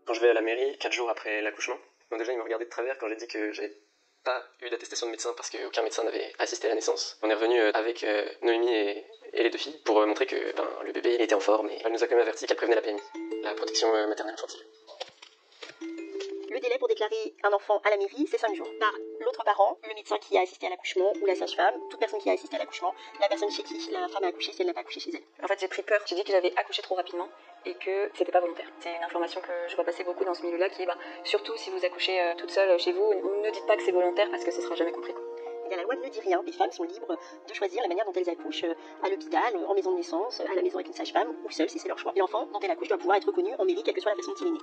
Quand je vais à la mairie, 4 jours après l'accouchement, donc déjà ils m'ont regardé de travers quand j'ai dit que j'avais pas eu d'attestation de médecin parce qu'aucun médecin n'avait assisté à la naissance. On est revenu avec Noémie et les 2 filles pour montrer que le bébé était en forme, et elle nous a quand même averti qu'elle prévenait la PMI, la protection maternelle infantile. Le délai pour déclarer un enfant à la mairie, c'est 5 jours. Par l'autre parent, le médecin qui a assisté à l'accouchement ou la sage-femme, toute personne qui a assisté à l'accouchement, la personne chez qui la femme a accouché si elle n'a pas accouché chez elle. En fait, j'ai pris peur. J'ai dit que j'avais accouché trop rapidement et que c'était pas volontaire. C'est une information que je vois passer beaucoup dans ce milieu-là qui est, surtout si vous accouchez toute seule chez vous, ne dites pas que c'est volontaire parce que ce sera jamais compris. Eh bien, la loi ne dit rien. Les femmes sont libres de choisir la manière dont elles accouchent, à l'hôpital, en maison de naissance, à la maison avec une sage-femme ou seule si c'est leur choix. L'enfant dont elle accouche doit pouvoir être reconnu en mairie, quelle que soit la façon dont il est né.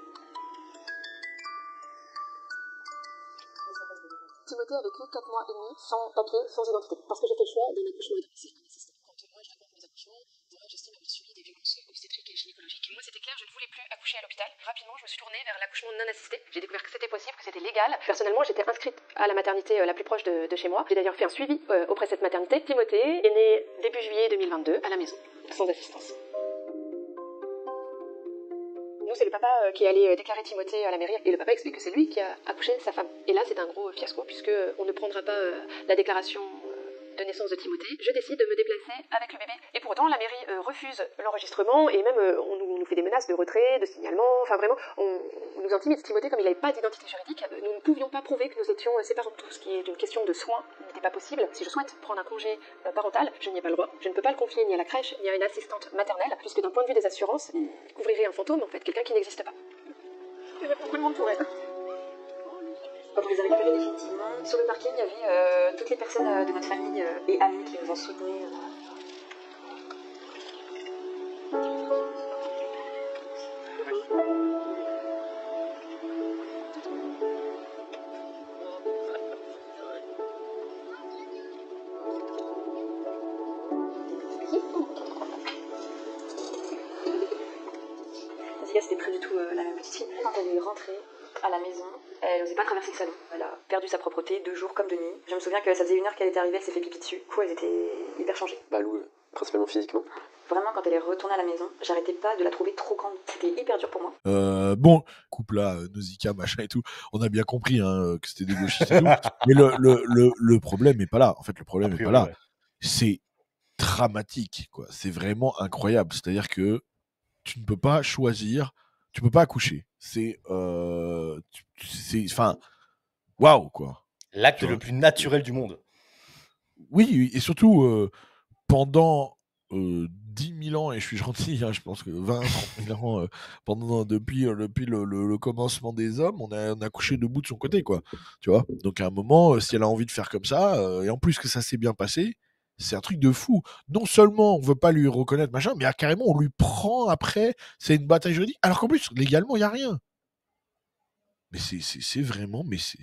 Timothée a vécu 4 mois et demi sans papier, sans identité, parce que j'ai fait le choix d'un accouchement à domicile. Quand moi je raconte mes accouchements, j'estime avoir suivi des violences obstétriques et gynécologiques. Moi c'était clair, je ne voulais plus accoucher à l'hôpital. Rapidement, je me suis tournée vers l'accouchement non assisté. J'ai découvert que c'était possible, que c'était légal. Personnellement, j'étais inscrite à la maternité la plus proche de chez moi. J'ai d'ailleurs fait un suivi auprès de cette maternité. Timothée est né début juillet 2022 à la maison, sans assistance. Nous, c'est le papa qui est allé déclarer Timothée à la mairie et le papa explique que c'est lui qui a accouché sa femme. Et là, c'est un gros fiasco puisque on ne prendra pas la déclaration de naissance de Timothée. Je décide de me déplacer avec le bébé. Et pour autant, la mairie refuse l'enregistrement et même on nous fait des menaces de retrait, de signalement. Enfin, vraiment, on nous intimide. Timothée, comme il n'avait pas d'identité juridique, nous ne pouvions pas prouver que nous étions ses parents. Tout ce qui est une question de soins n'était pas possible. Si je souhaite prendre un congé parental, je n'y ai pas le droit. Je ne peux pas le confier ni à la crèche, ni à une assistante maternelle, puisque d'un point de vue des assurances, il couvrirait un fantôme, en fait, quelqu'un qui n'existe pas. Il y avait beaucoup de monde pour elle. Quand on les a récupérés définitivement, sur le parking, il y avait toutes les personnes de notre famille et amis qui nous ont soutenus. C'était plus du tout la même petite fille. Quand elle est rentrée à la maison, elle n'osait pas traverser le salon. Elle a perdu sa propreté 2 jours comme de nuit. Je me souviens que ça faisait 1 heure qu'elle était arrivée, elle s'est fait pipi dessus. Du coup, elle était hyper changée. Lou, principalement physiquement. Vraiment, quand elle est retournée à la maison, j'arrêtais pas de la trouver trop grande. C'était hyper dur pour moi. Bon, couple là, Nausicaa, machin et tout, on a bien compris que c'était des gauchistes et tout. Mais le problème n'est pas là. En fait, le problème n'est pas là. Ouais. C'est dramatique, quoi. C'est vraiment incroyable. C'est-à-dire que tu ne peux pas choisir, tu peux pas accoucher. Enfin, waouh, quoi. L'acte le plus naturel du monde. Oui, et surtout, pendant 10 000 ans, et je suis gentil, je pense que 20, 30 000 ans, depuis le commencement des hommes, on a accouché debout de son côté, quoi. Tu vois. Donc à un moment, si elle a envie de faire comme ça, et en plus que ça s'est bien passé, c'est un truc de fou. Non seulement on veut pas lui reconnaître machin, mais carrément on lui prend après. C'est une bataille juridique. Alors qu'en plus légalement il y a rien. Mais c'est vraiment, mais c'est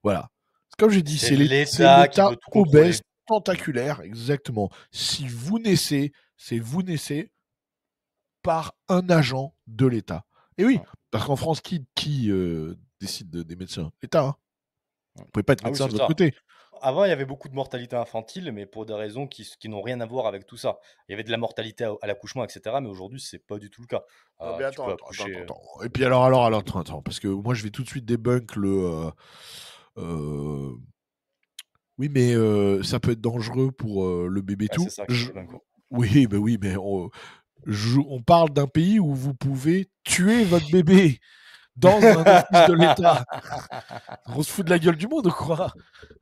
voilà. Comme j'ai dit, c'est l'État obèse, tentaculaire, exactement. Si vous naissez, vous naissez par un agent de l'État. Et oui, parce qu'en France, qui décide des médecins? L'État. Hein. Vous pouvez pas être médecin de l'autre côté. Avant, il y avait beaucoup de mortalité infantile, mais pour des raisons qui n'ont rien à voir avec tout ça. Il y avait de la mortalité à l'accouchement, etc. Mais aujourd'hui, c'est pas du tout le cas. Non, mais attends. Et puis alors, attends, parce que moi, je vais tout de suite débunk oui, mais ça peut être dangereux pour le bébé tout. C'est ça oui, mais on parle d'un pays où vous pouvez tuer votre bébé. Dans un office de l'État. On se fout de la gueule du monde ou quoi?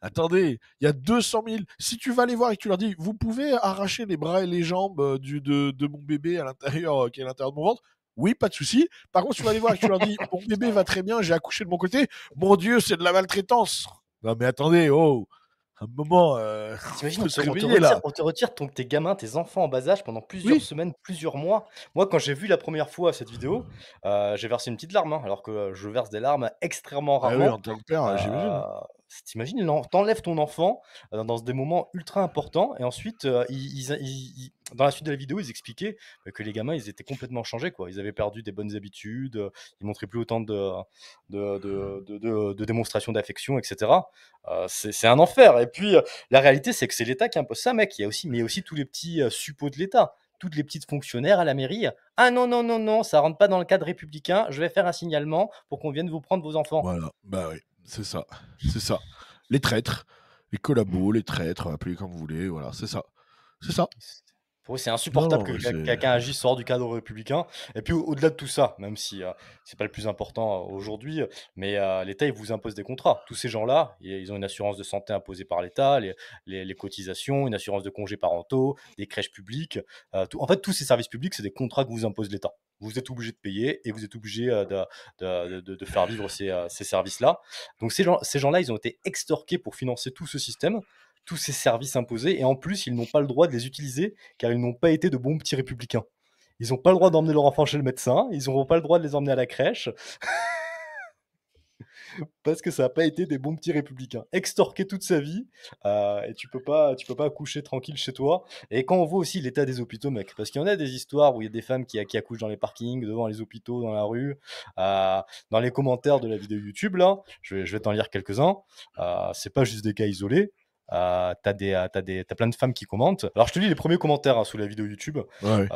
Attendez, il y a 200 000. Si tu vas les voir et que tu leur dis, vous pouvez arracher les bras et les jambes de mon bébé à l'intérieur, qui est à l'intérieur de mon ventre, oui, pas de souci. Par contre, si tu vas les voir et que tu leur dis, mon bébé va très bien, j'ai accouché de mon côté, mon Dieu, c'est de la maltraitance. Non mais attendez, un moment, t'imagines, on te retire tes gamins, tes enfants en bas âge pendant plusieurs semaines, plusieurs mois. Moi, quand j'ai vu la première fois cette vidéo, j'ai versé une petite larme, alors que je verse des larmes extrêmement rarement. Oui, en tant que père, j'imagine. T'imagines, t'enlèves ton enfant dans des moments ultra importants, et ensuite, dans la suite de la vidéo, ils expliquaient que les gamins, ils étaient complètement changés, quoi. Ils avaient perdu des bonnes habitudes, ils montraient plus autant de démonstrations d'affection, etc. C'est un enfer. Et puis, la réalité, c'est que c'est l'État qui impose ça, mec. Mais il y a aussi tous les petits suppôts de l'État. Toutes les petites fonctionnaires à la mairie. Ah non, ça rentre pas dans le cadre républicain. Je vais faire un signalement pour qu'on vienne vous prendre vos enfants. Voilà, bah oui, c'est ça. Les traîtres, les collabos, les traîtres, appelez comme vous voulez, voilà, c'est ça. Pour eux, c'est Non, insupportable que non, c'est... quelqu'un agisse hors du cadre républicain. Et puis au-delà de tout ça, même si c'est pas le plus important aujourd'hui, mais l'État il vous impose des contrats. Tous ces gens-là, ils ont une assurance de santé imposée par l'État, les cotisations, une assurance de congés parentaux, des crèches publiques. En fait, tous ces services publics, c'est des contrats que vous impose l'État. Vous êtes obligé de payer et vous êtes obligé de faire vivre ces services-là. Donc ces gens-là, ils ont été extorqués pour financer tout ce système, tous ces services imposés, et en plus, ils n'ont pas le droit de les utiliser car ils n'ont pas été de bons petits républicains. Ils n'ont pas le droit d'emmener leur enfant chez le médecin, ils n'auront pas le droit de les emmener à la crèche, parce que ça n'a pas été des bons petits républicains. Extorqué toute sa vie, et tu peux pas accoucher tranquille chez toi. Et quand on voit aussi l'état des hôpitaux, mec, parce qu'il y en a des histoires où il y a des femmes qui accouchent dans les parkings, devant les hôpitaux, dans la rue, dans les commentaires de la vidéo YouTube, là, je vais t'en lire quelques-uns. C'est pas juste des cas isolés. T'as plein de femmes qui commentent. Alors je te lis les premiers commentaires sous la vidéo YouTube. Ouais.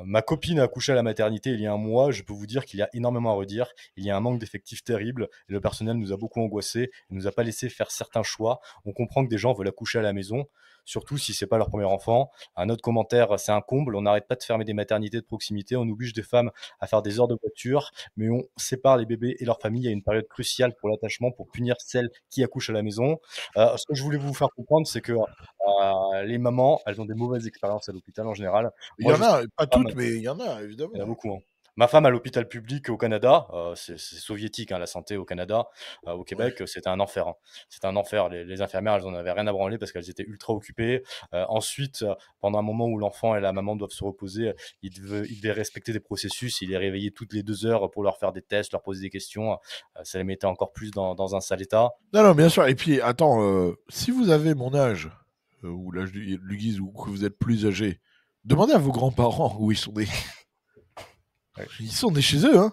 Ma copine a accouché à la maternité il y a un mois. Je peux vous dire qu'il y a énormément à redire. Il y a un manque d'effectifs terrible et le personnel nous a beaucoup angoissés. Il nous a pas laissé faire certains choix. On comprend que des gens veulent accoucher à la maison, surtout si c'est pas leur premier enfant. Un autre commentaire, c'est un comble. On n'arrête pas de fermer des maternités de proximité. On oblige des femmes à faire des heures de voiture, mais on sépare les bébés et leurs familles. Il y a une période cruciale pour l'attachement, pour punir celles qui accouchent à la maison. Ce que je voulais vous faire comprendre, c'est que les mamans, elles ont des mauvaises expériences à l'hôpital en général. Il y Moi, en je a, sais pas pas, mais toutes, mais il y en a, il y en a évidemment. beaucoup, hein. Ma femme à l'hôpital public au Canada, c'est soviétique, hein, la santé au Canada. Au Ouais. Québec, c'était un enfer, hein. C'était un enfer. Les infirmières, elles en avaient rien à branler parce qu'elles étaient ultra occupées. Ensuite, pendant un moment où l'enfant et la maman doivent se reposer, ils devaient respecter des processus. Ils les réveillaient toutes les 2 heures pour leur faire des tests, leur poser des questions. Ça les mettait encore plus dans un sale état. Non, non, bien sûr. Et puis, attends, si vous avez mon âge, ou l'âge du Guise, ou que vous êtes plus âgé, demandez à vos grands-parents où ils sont nés. Ouais. Ils sont nés chez eux, hein.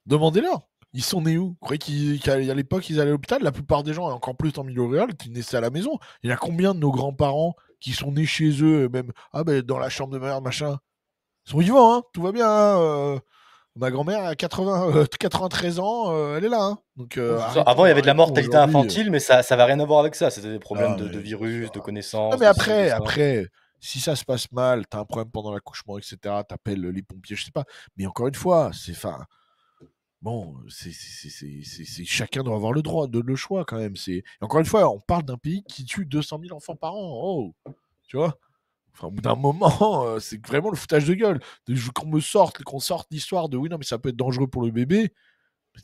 Demandez-leur. Ils sont nés où? Vous croyez qu'à l'époque, ils allaient à l'hôpital? La plupart des gens, et encore plus en milieu rural, qui naissaient à la maison. Il y a combien de nos grands-parents qui sont nés chez eux, même dans la chambre de mère, machin? Ils sont vivants, hein. Tout va bien, hein. Ma grand-mère a 93 ans, elle est là, hein. Donc, Avant, il y avait de la arrêtons mortalité aujourd'hui. infantile, mais ça n'avait rien à voir avec ça. C'était des problèmes Ah, de mais bien virus, sûr. de Non, connaissances, mais de ci, de ça. après, si ça se passe mal, t'as un problème pendant l'accouchement, etc., t'appelles les pompiers, je sais pas. Mais encore une fois, bon, chacun doit avoir le droit, le choix quand même. Et encore une fois, on parle d'un pays qui tue 200 000 enfants par an. Oh, tu vois? Enfin, au bout d'un moment, c'est vraiment le foutage de gueule. Qu'on sorte l'histoire de oui, non, mais ça peut être dangereux pour le bébé.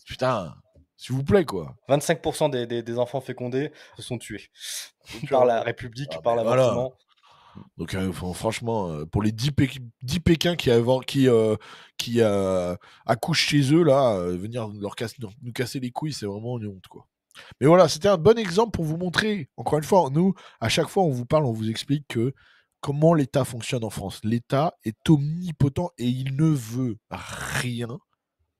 Putain, s'il vous plaît, quoi. 25% des enfants fécondés se sont tués Donc, par la République, ah, par mais voilà. l'avortement. Donc, franchement, pour les 10 Pékins qui accouchent chez eux, là, venir nous casser les couilles, c'est vraiment une honte, quoi. Mais voilà, c'était un bon exemple pour vous montrer. Encore une fois, nous, à chaque fois, on vous parle, on vous explique comment l'État fonctionne en France. L'État est omnipotent et il ne veut rien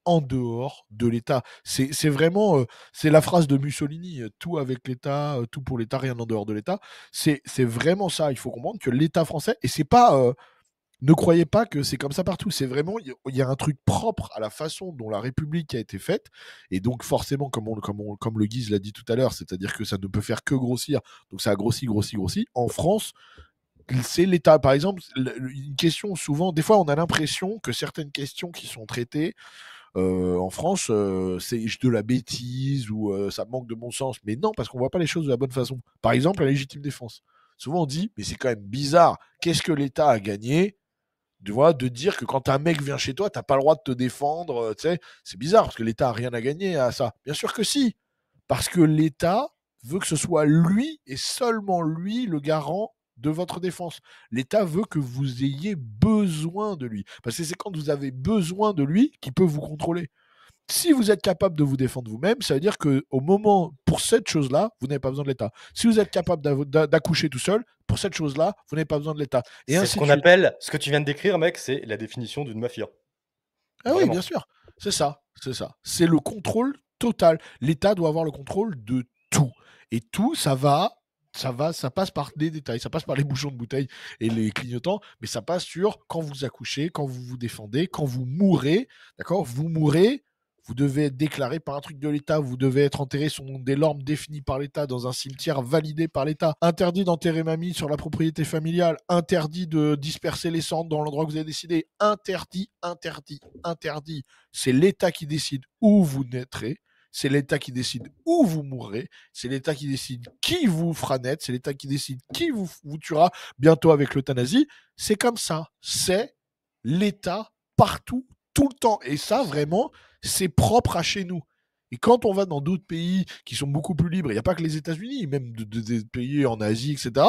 en dehors de l'État. C'est vraiment, c'est la phrase de Mussolini, tout avec l'État, tout pour l'État, rien en dehors de l'État. C'est vraiment ça. Il faut comprendre que l'État français, et c'est pas, ne croyez pas que c'est comme ça partout. C'est vraiment, il y a un truc propre à la façon dont la République a été faite. Et donc, forcément, comme le Guise l'a dit tout à l'heure, c'est-à-dire que ça ne peut faire que grossir. Donc, ça a grossi. En France, c'est l'État. Par exemple, une question souvent, des fois, on a l'impression que certaines questions qui sont traitées en France, c'est de la bêtise ou ça manque de bon sens. Mais non, parce qu'on voit pas les choses de la bonne façon. Par exemple, la légitime défense. Souvent, on dit, mais c'est quand même bizarre. Qu'est-ce que l'État a gagné de dire que quand un mec vient chez toi, t'as pas le droit de te défendre, tu sais, c'est bizarre parce que l'État a rien à gagner à ça. Bien sûr que si, parce que l'État veut que ce soit lui et seulement lui le garant de votre défense. L'État veut que vous ayez besoin de lui, parce que c'est quand vous avez besoin de lui qu'il peut vous contrôler. Si vous êtes capable de vous défendre vous-même, ça veut dire que au moment, pour cette chose-là, vous n'avez pas besoin de l'État. Si vous êtes capable d'accoucher tout seul, pour cette chose-là, vous n'avez pas besoin de l'État. Et C'est ce qu'on appelle, ce que tu viens de décrire, mec, c'est la définition d'une mafia. Ah oui, Vraiment. bien sûr. C'est ça. C'est le contrôle total. L'État doit avoir le contrôle de tout. Et tout, ça passe par des détails. Ça passe par les bouchons de bouteille et les clignotants, mais ça passe sur quand vous accouchez, quand vous vous défendez, quand vous mourrez. D'accord? Vous mourrez, vous devez être déclaré par un truc de l'État, vous devez être enterré selon des normes définies par l'État, dans un cimetière validé par l'État, interdit d'enterrer mamie sur la propriété familiale, interdit de disperser les cendres dans l'endroit que vous avez décidé, interdit. C'est l'État qui décide où vous naîtrez, c'est l'État qui décide où vous mourrez, c'est l'État qui décide qui vous fera naître, c'est l'État qui décide qui vous tuera bientôt avec l'euthanasie. C'est comme ça, c'est l'État partout, tout le temps. Et ça, vraiment, c'est propre à chez nous. Et quand on va dans d'autres pays qui sont beaucoup plus libres, il n'y a pas que les États-Unis, même des pays en Asie, etc.,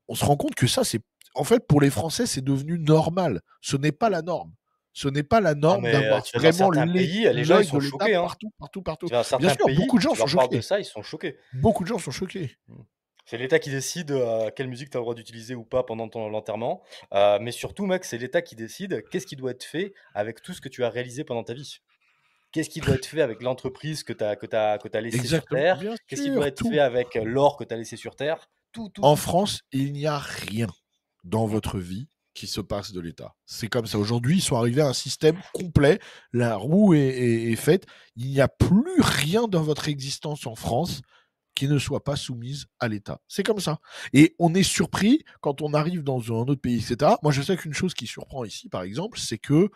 on se rend compte que ça, c'est. En fait, pour les Français, c'est devenu normal. Ce n'est pas la norme. Ce n'est pas la norme d'avoir tu vas dans vraiment certains pays, les gens ils l'œil sont de l'État choqués. Hein. partout. Tu vas dans Bien certains sûr, pays, beaucoup de gens tu sont leur parles de choqués. ça, ils sont choqués. Beaucoup de gens sont choqués. C'est l'État qui décide quelle musique tu as le droit d'utiliser ou pas pendant l'enterrement. Mais surtout, mec, c'est l'État qui décide qu'est-ce qui doit être fait avec tout ce que tu as réalisé pendant ta vie. Qu'est-ce qui doit être fait avec l'entreprise que tu as laissée sur Exactement. Terre? Bien Qu'est-ce qui sûr, doit être tout. fait avec l'or que tu as laissé sur Terre? Tout. En France, il n'y a rien dans votre vie qui se passe de l'État. C'est comme ça. Aujourd'hui, ils sont arrivés à un système complet. La roue est faite. Il n'y a plus rien dans votre existence en France qui ne soit pas soumise à l'État. C'est comme ça. Et on est surpris quand on arrive dans un autre pays, etc. Moi, je sais qu'une chose qui surprend ici, par exemple, c'est que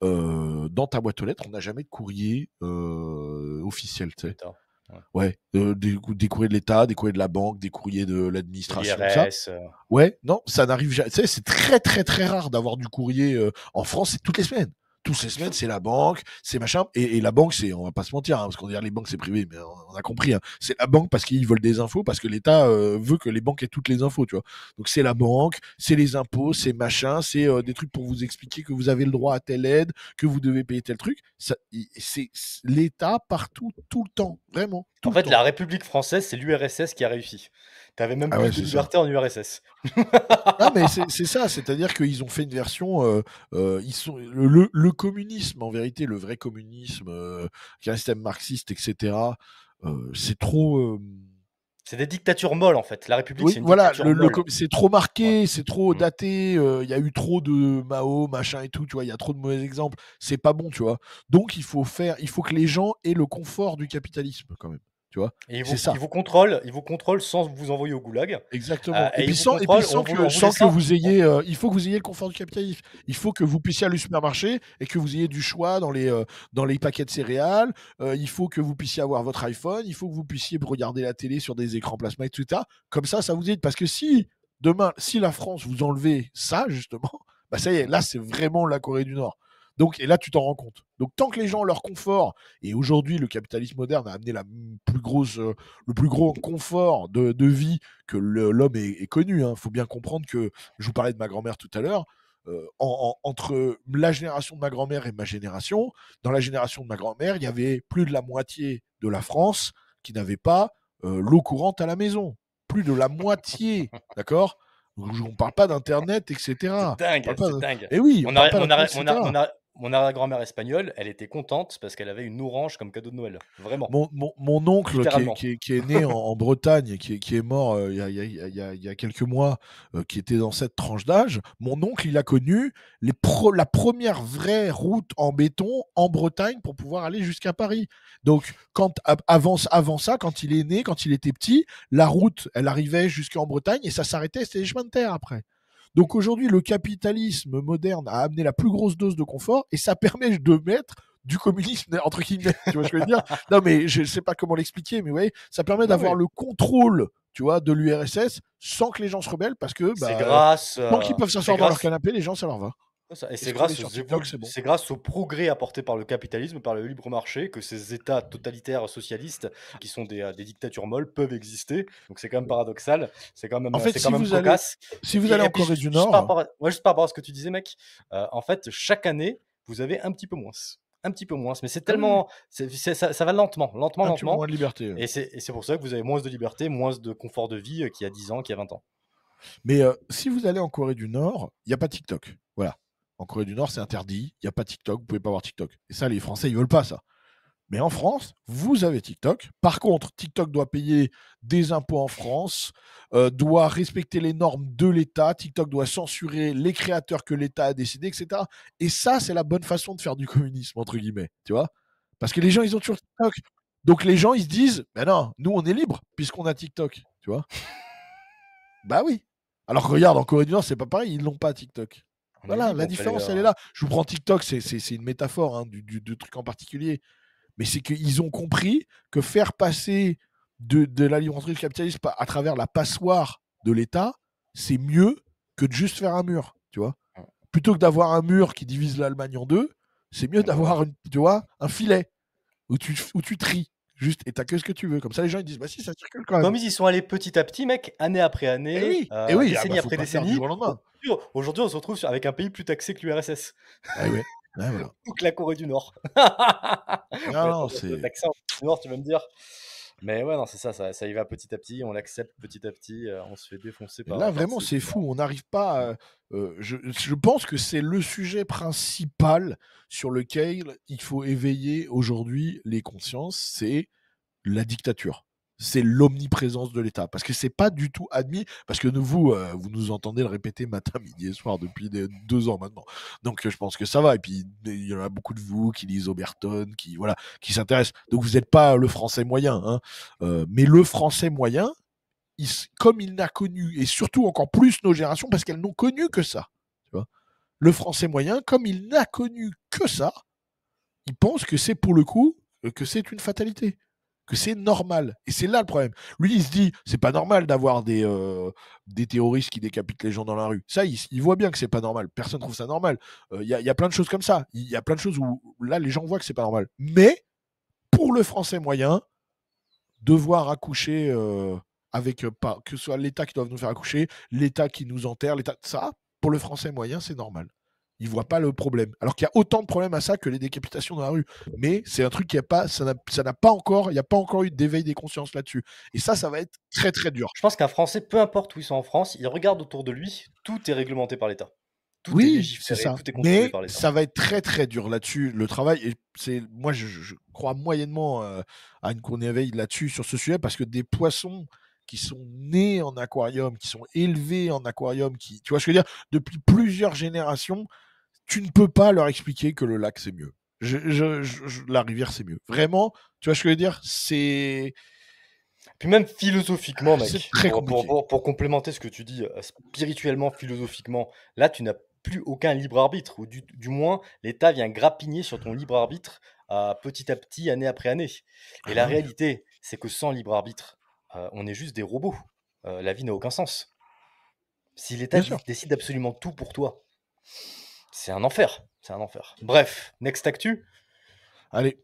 dans ta boîte aux lettres, on n'a jamais de courrier officiel, tu sais. L'État. Ouais, des courriers de l'État, des courriers de la banque, des courriers de l'administration, ça. L'IRS. Ouais, non, ça n'arrive jamais. Tu sais, c'est très très très rare d'avoir du courrier en France, c'est toutes les semaines. Toutes les semaines, c'est la banque, c'est machin. Et la banque, c'est, on va pas se mentir, hein, parce qu'on dit les banques, c'est privé, mais on a compris. Hein, c'est la banque parce qu'ils veulent des infos, parce que l'État veut que les banques aient toutes les infos, tu vois. Donc c'est la banque, c'est les impôts, c'est machin, c'est des trucs pour vous expliquer que vous avez le droit à telle aide, que vous devez payer tel truc. C'est l'État partout, tout le temps, vraiment. En fait, la République française, c'est l'URSS qui a réussi. T'avais même plus de liberté en URSS. Non, mais c'est ça, c'est-à-dire qu'ils ont fait une version. Ils sont le communisme, en vérité, le vrai communisme, qui est un système marxiste, etc. C'est trop. C'est des dictatures molles en fait. La République, Oui, c'est une voilà, dictature molle. c'est trop marqué, Ouais. c'est trop daté. Il y a eu trop de Mao, machin et tout. Tu vois, il y a trop de mauvais exemples. C'est pas bon, tu vois. Donc il faut que les gens aient le confort du capitalisme quand même. Tu vois, et c'est ça. Ils vous contrôlent sans vous envoyer au goulag. Exactement. Et puis sans que vous ayez, il faut que vous ayez le confort du capitalisme. Il faut que vous puissiez aller au supermarché et que vous ayez du choix dans les paquets de céréales. Il faut que vous puissiez avoir votre iPhone. Il faut que vous puissiez regarder la télé sur des écrans plasma, etc. Comme ça vous aide. Parce que si demain, si la France vous enlevez ça justement, bah ça y est, là c'est vraiment la Corée du Nord. Donc, et là, tu t'en rends compte. Donc, tant que les gens ont leur confort, et aujourd'hui, le capitalisme moderne a amené le plus gros confort de vie que l'homme est connu. Il faut bien comprendre que, je vous parlais de ma grand-mère tout à l'heure, entre la génération de ma grand-mère et ma génération, dans la génération de ma grand-mère, il y avait plus de la moitié de la France qui n'avait pas l'eau courante à la maison. Plus de la moitié, d'accord ? On ne parle pas d'Internet, etc. C'est dingue. Et oui, mon arrière-grand-mère espagnole, elle était contente parce qu'elle avait une orange comme cadeau de Noël. Vraiment. Mon oncle qui est né en Bretagne, qui est mort il y a quelques mois, qui était dans cette tranche d'âge, mon oncle, il a connu la première vraie route en béton en Bretagne pour pouvoir aller jusqu'à Paris. Donc, avant ça, quand il est né, quand il était petit, la route, elle arrivait jusqu'en Bretagne et ça s'arrêtait, c'était les chemins de terre après. Donc aujourd'hui, le capitalisme moderne a amené la plus grosse dose de confort et ça permet de mettre du communisme, entre guillemets, tu vois ce que je veux dire ? Non, mais je ne sais pas comment l'expliquer, mais ouais, ça permet d'avoir le contrôle, tu vois, de l'URSS sans que les gens se rebellent parce que tant qu'ils peuvent s'asseoir dans leur canapé, les gens, ça leur va. Et c'est grâce au progrès apporté par le capitalisme, par le libre marché, que ces États totalitaires socialistes, qui sont des dictatures molles, peuvent exister. Donc c'est quand même paradoxal. C'est quand même, en fait, cocasse. Si vous allez en Corée du Nord... Juste par rapport à ce que tu disais, mec, en fait, chaque année, vous avez un petit peu moins. Mais c'est tellement... ça va lentement. Un peu moins de liberté. Et c'est pour ça que vous avez moins de liberté, moins de confort de vie qu'il y a 10 ans, qu'il y a 20 ans. Mais si vous allez en Corée du Nord, il n'y a pas TikTok. Voilà. En Corée du Nord, c'est interdit. Il n'y a pas TikTok. Vous ne pouvez pas avoir TikTok. Et ça, les Français, ils ne veulent pas ça. Mais en France, vous avez TikTok. Par contre, TikTok doit payer des impôts en France, doit respecter les normes de l'État. TikTok doit censurer les créateurs que l'État a décidé, etc. Et ça, c'est la bonne façon de faire du communisme, entre guillemets. Tu vois ? Parce que les gens, ils ont toujours TikTok. Donc les gens, ils se disent, ben non, nous, on est libre puisqu'on a TikTok, tu vois. Bah oui. Alors que regarde, en Corée du Nord, c'est pas pareil, ils l'ont pas TikTok. On est Voilà, libre, la on fait différence, elle les- est là. Je vous prends TikTok, c'est une métaphore hein, du truc en particulier. Mais c'est qu'ils ont compris que faire passer de la libre entreprise capitaliste à travers la passoire de l'État, c'est mieux que de juste faire un mur, tu vois. Plutôt que d'avoir un mur qui divise l'Allemagne en deux, c'est mieux d'avoir tu vois, un filet où tu tries. Juste, et t'as que ce que tu veux. Comme ça, les gens ils disent, bah si, ça circule quand même. Comme ils y sont allés petit à petit, mec, année après année, Et oui, décennie faut après pas faire du décennie. jour au lendemain. Aujourd'hui, on se retrouve avec un pays plus taxé que l'URSS. Ah ouais, voilà. Ou que la Corée du Nord. Non, Le taxé en Corée du Nord, tu vas me dire. Mais ouais, non, c'est ça y va petit à petit, on l'accepte petit à petit, on se fait défoncer Et par. là, par vraiment, ces c'est gens. fou. On n'arrive pas à, je pense que c'est le sujet principal sur lequel il faut éveiller aujourd'hui les consciences, c'est la dictature. C'est l'omniprésence de l'État. Parce que c'est pas du tout admis. Parce que vous nous entendez le répéter matin, midi et soir depuis 2 ans maintenant. Donc je pense que ça va. Et puis il y en a beaucoup de vous qui lisent Oberton, qui s'intéressent. Donc vous n'êtes pas le français moyen. Hein. Mais le français moyen, comme il n'a connu, et surtout encore plus nos générations, parce qu'elles n'ont connu que ça. Tu vois, le français moyen, comme il n'a connu que ça, il pense que c'est pour le coup, que c'est une fatalité, que c'est normal. Et c'est là le problème. Lui, il se dit, c'est pas normal d'avoir des terroristes qui décapitent les gens dans la rue. Ça, il voit bien que c'est pas normal. Personne trouve ça normal. Il y a plein de choses comme ça. Il y a plein de choses où là, les gens voient que c'est pas normal. Mais pour le français moyen, devoir accoucher avec que ce soit l'État qui doit nous faire accoucher, l'État qui nous enterre, l'État, ça, pour le français moyen, c'est normal. Il voit pas le problème. Alors qu'il y a autant de problèmes à ça que les décapitations dans la rue. Mais c'est un truc qui a pas, ça n'a pas encore, il n'y a pas encore eu d'éveil des consciences là-dessus. Et ça va être très très dur. Je pense qu'un Français, peu importe où ils sont en France, il regarde autour de lui, tout est réglementé par l'État. Tout est Oui, c'est légiféré, ça. tout est contrôlé Mais par l'État. ça va être très très dur là-dessus, le travail. Et moi, je crois moyennement à qu'on éveille là-dessus, sur ce sujet, parce que des poissons qui sont nés en aquarium, qui sont élevés en aquarium, tu vois ce que je veux dire, depuis plusieurs générations, tu ne peux pas leur expliquer que le lac c'est mieux. La rivière c'est mieux. Vraiment, tu vois ce que je veux dire, Puis même philosophiquement, c'est mec, très compliqué. pour complémenter ce que tu dis, spirituellement, philosophiquement, là, tu n'as plus aucun libre arbitre, ou du moins, l'État vient grappiner sur ton libre arbitre petit à petit, année après année. Et la Ah oui. réalité, c'est que sans libre arbitre, on est juste des robots. La vie n'a aucun sens. Si l'État Bien sûr. décide absolument tout pour toi, c'est un enfer. C'est un enfer. Bref, next actu. Allez.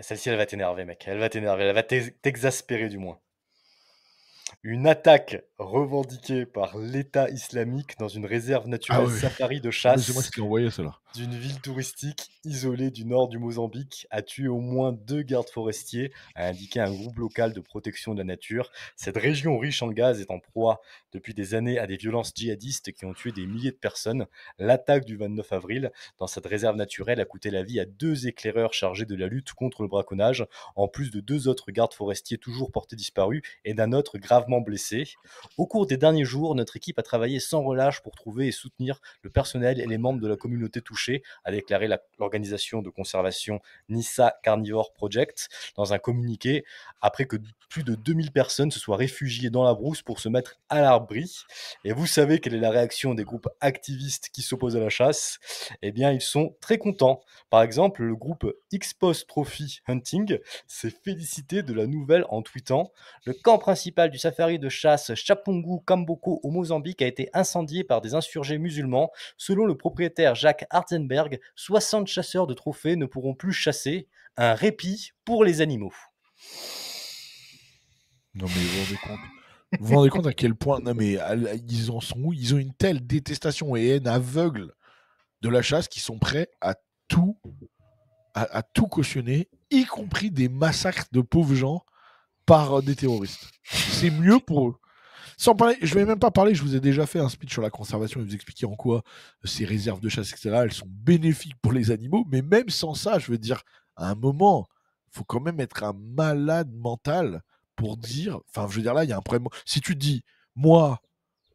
Celle-ci, elle va t'énerver, mec. Elle va t'énerver. Elle va t'exaspérer, du moins. Une attaque revendiquée par l'État islamique dans une réserve naturelle Ah oui. safari de Ah, mais c'est moi chasse qui t'ai envoyé celle-là. d'une ville touristique isolée du nord du Mozambique a tué au moins 2 gardes forestiers, a indiqué un groupe local de protection de la nature. Cette région riche en gaz est en proie depuis des années à des violences djihadistes qui ont tué des milliers de personnes. L'attaque du 29 avril dans cette réserve naturelle a coûté la vie à 2 éclaireurs chargés de la lutte contre le braconnage, en plus de 2 autres gardes forestiers toujours portés disparus et d'un autre gravement blessé. Au cours des derniers jours, notre équipe a travaillé sans relâche pour trouver et soutenir le personnel et les membres de la communauté touchée, a déclaré l'organisation de conservation Nissa Carnivore Project dans un communiqué, après que plus de 2000 personnes se soient réfugiées dans la brousse pour se mettre à l'abri. Et vous savez quelle est la réaction des groupes activistes qui s'opposent à la chasse? Eh bien, ils sont très contents. Par exemple, le groupe X-Post Trophy Hunting s'est félicité de la nouvelle en tweetant: le camp principal du safari de chasse Chapungu Kamboko au Mozambique a été incendié par des insurgés musulmans. Selon le propriétaire Jacques Hartzenberg, 60 chasseurs de trophées ne pourront plus chasser. Un répit pour les animaux. Non mais vous vous rendez compte. Vous vous rendez compte à quel point, non mais ils en sont où? Ils ont une telle détestation et haine aveugle de la chasse qu'ils sont prêts à tout cautionner, y compris des massacres de pauvres gens par des terroristes. C'est mieux pour eux. Sans parler, je vais même pas parler, je vous ai déjà fait un speech sur la conservation et vous expliquer en quoi ces réserves de chasse, etc., elles sont bénéfiques pour les animaux, mais même sans ça, je veux dire, à un moment, il faut quand même être un malade mental pour dire, enfin, je veux dire, là, il y a un problème. Si tu te dis, moi,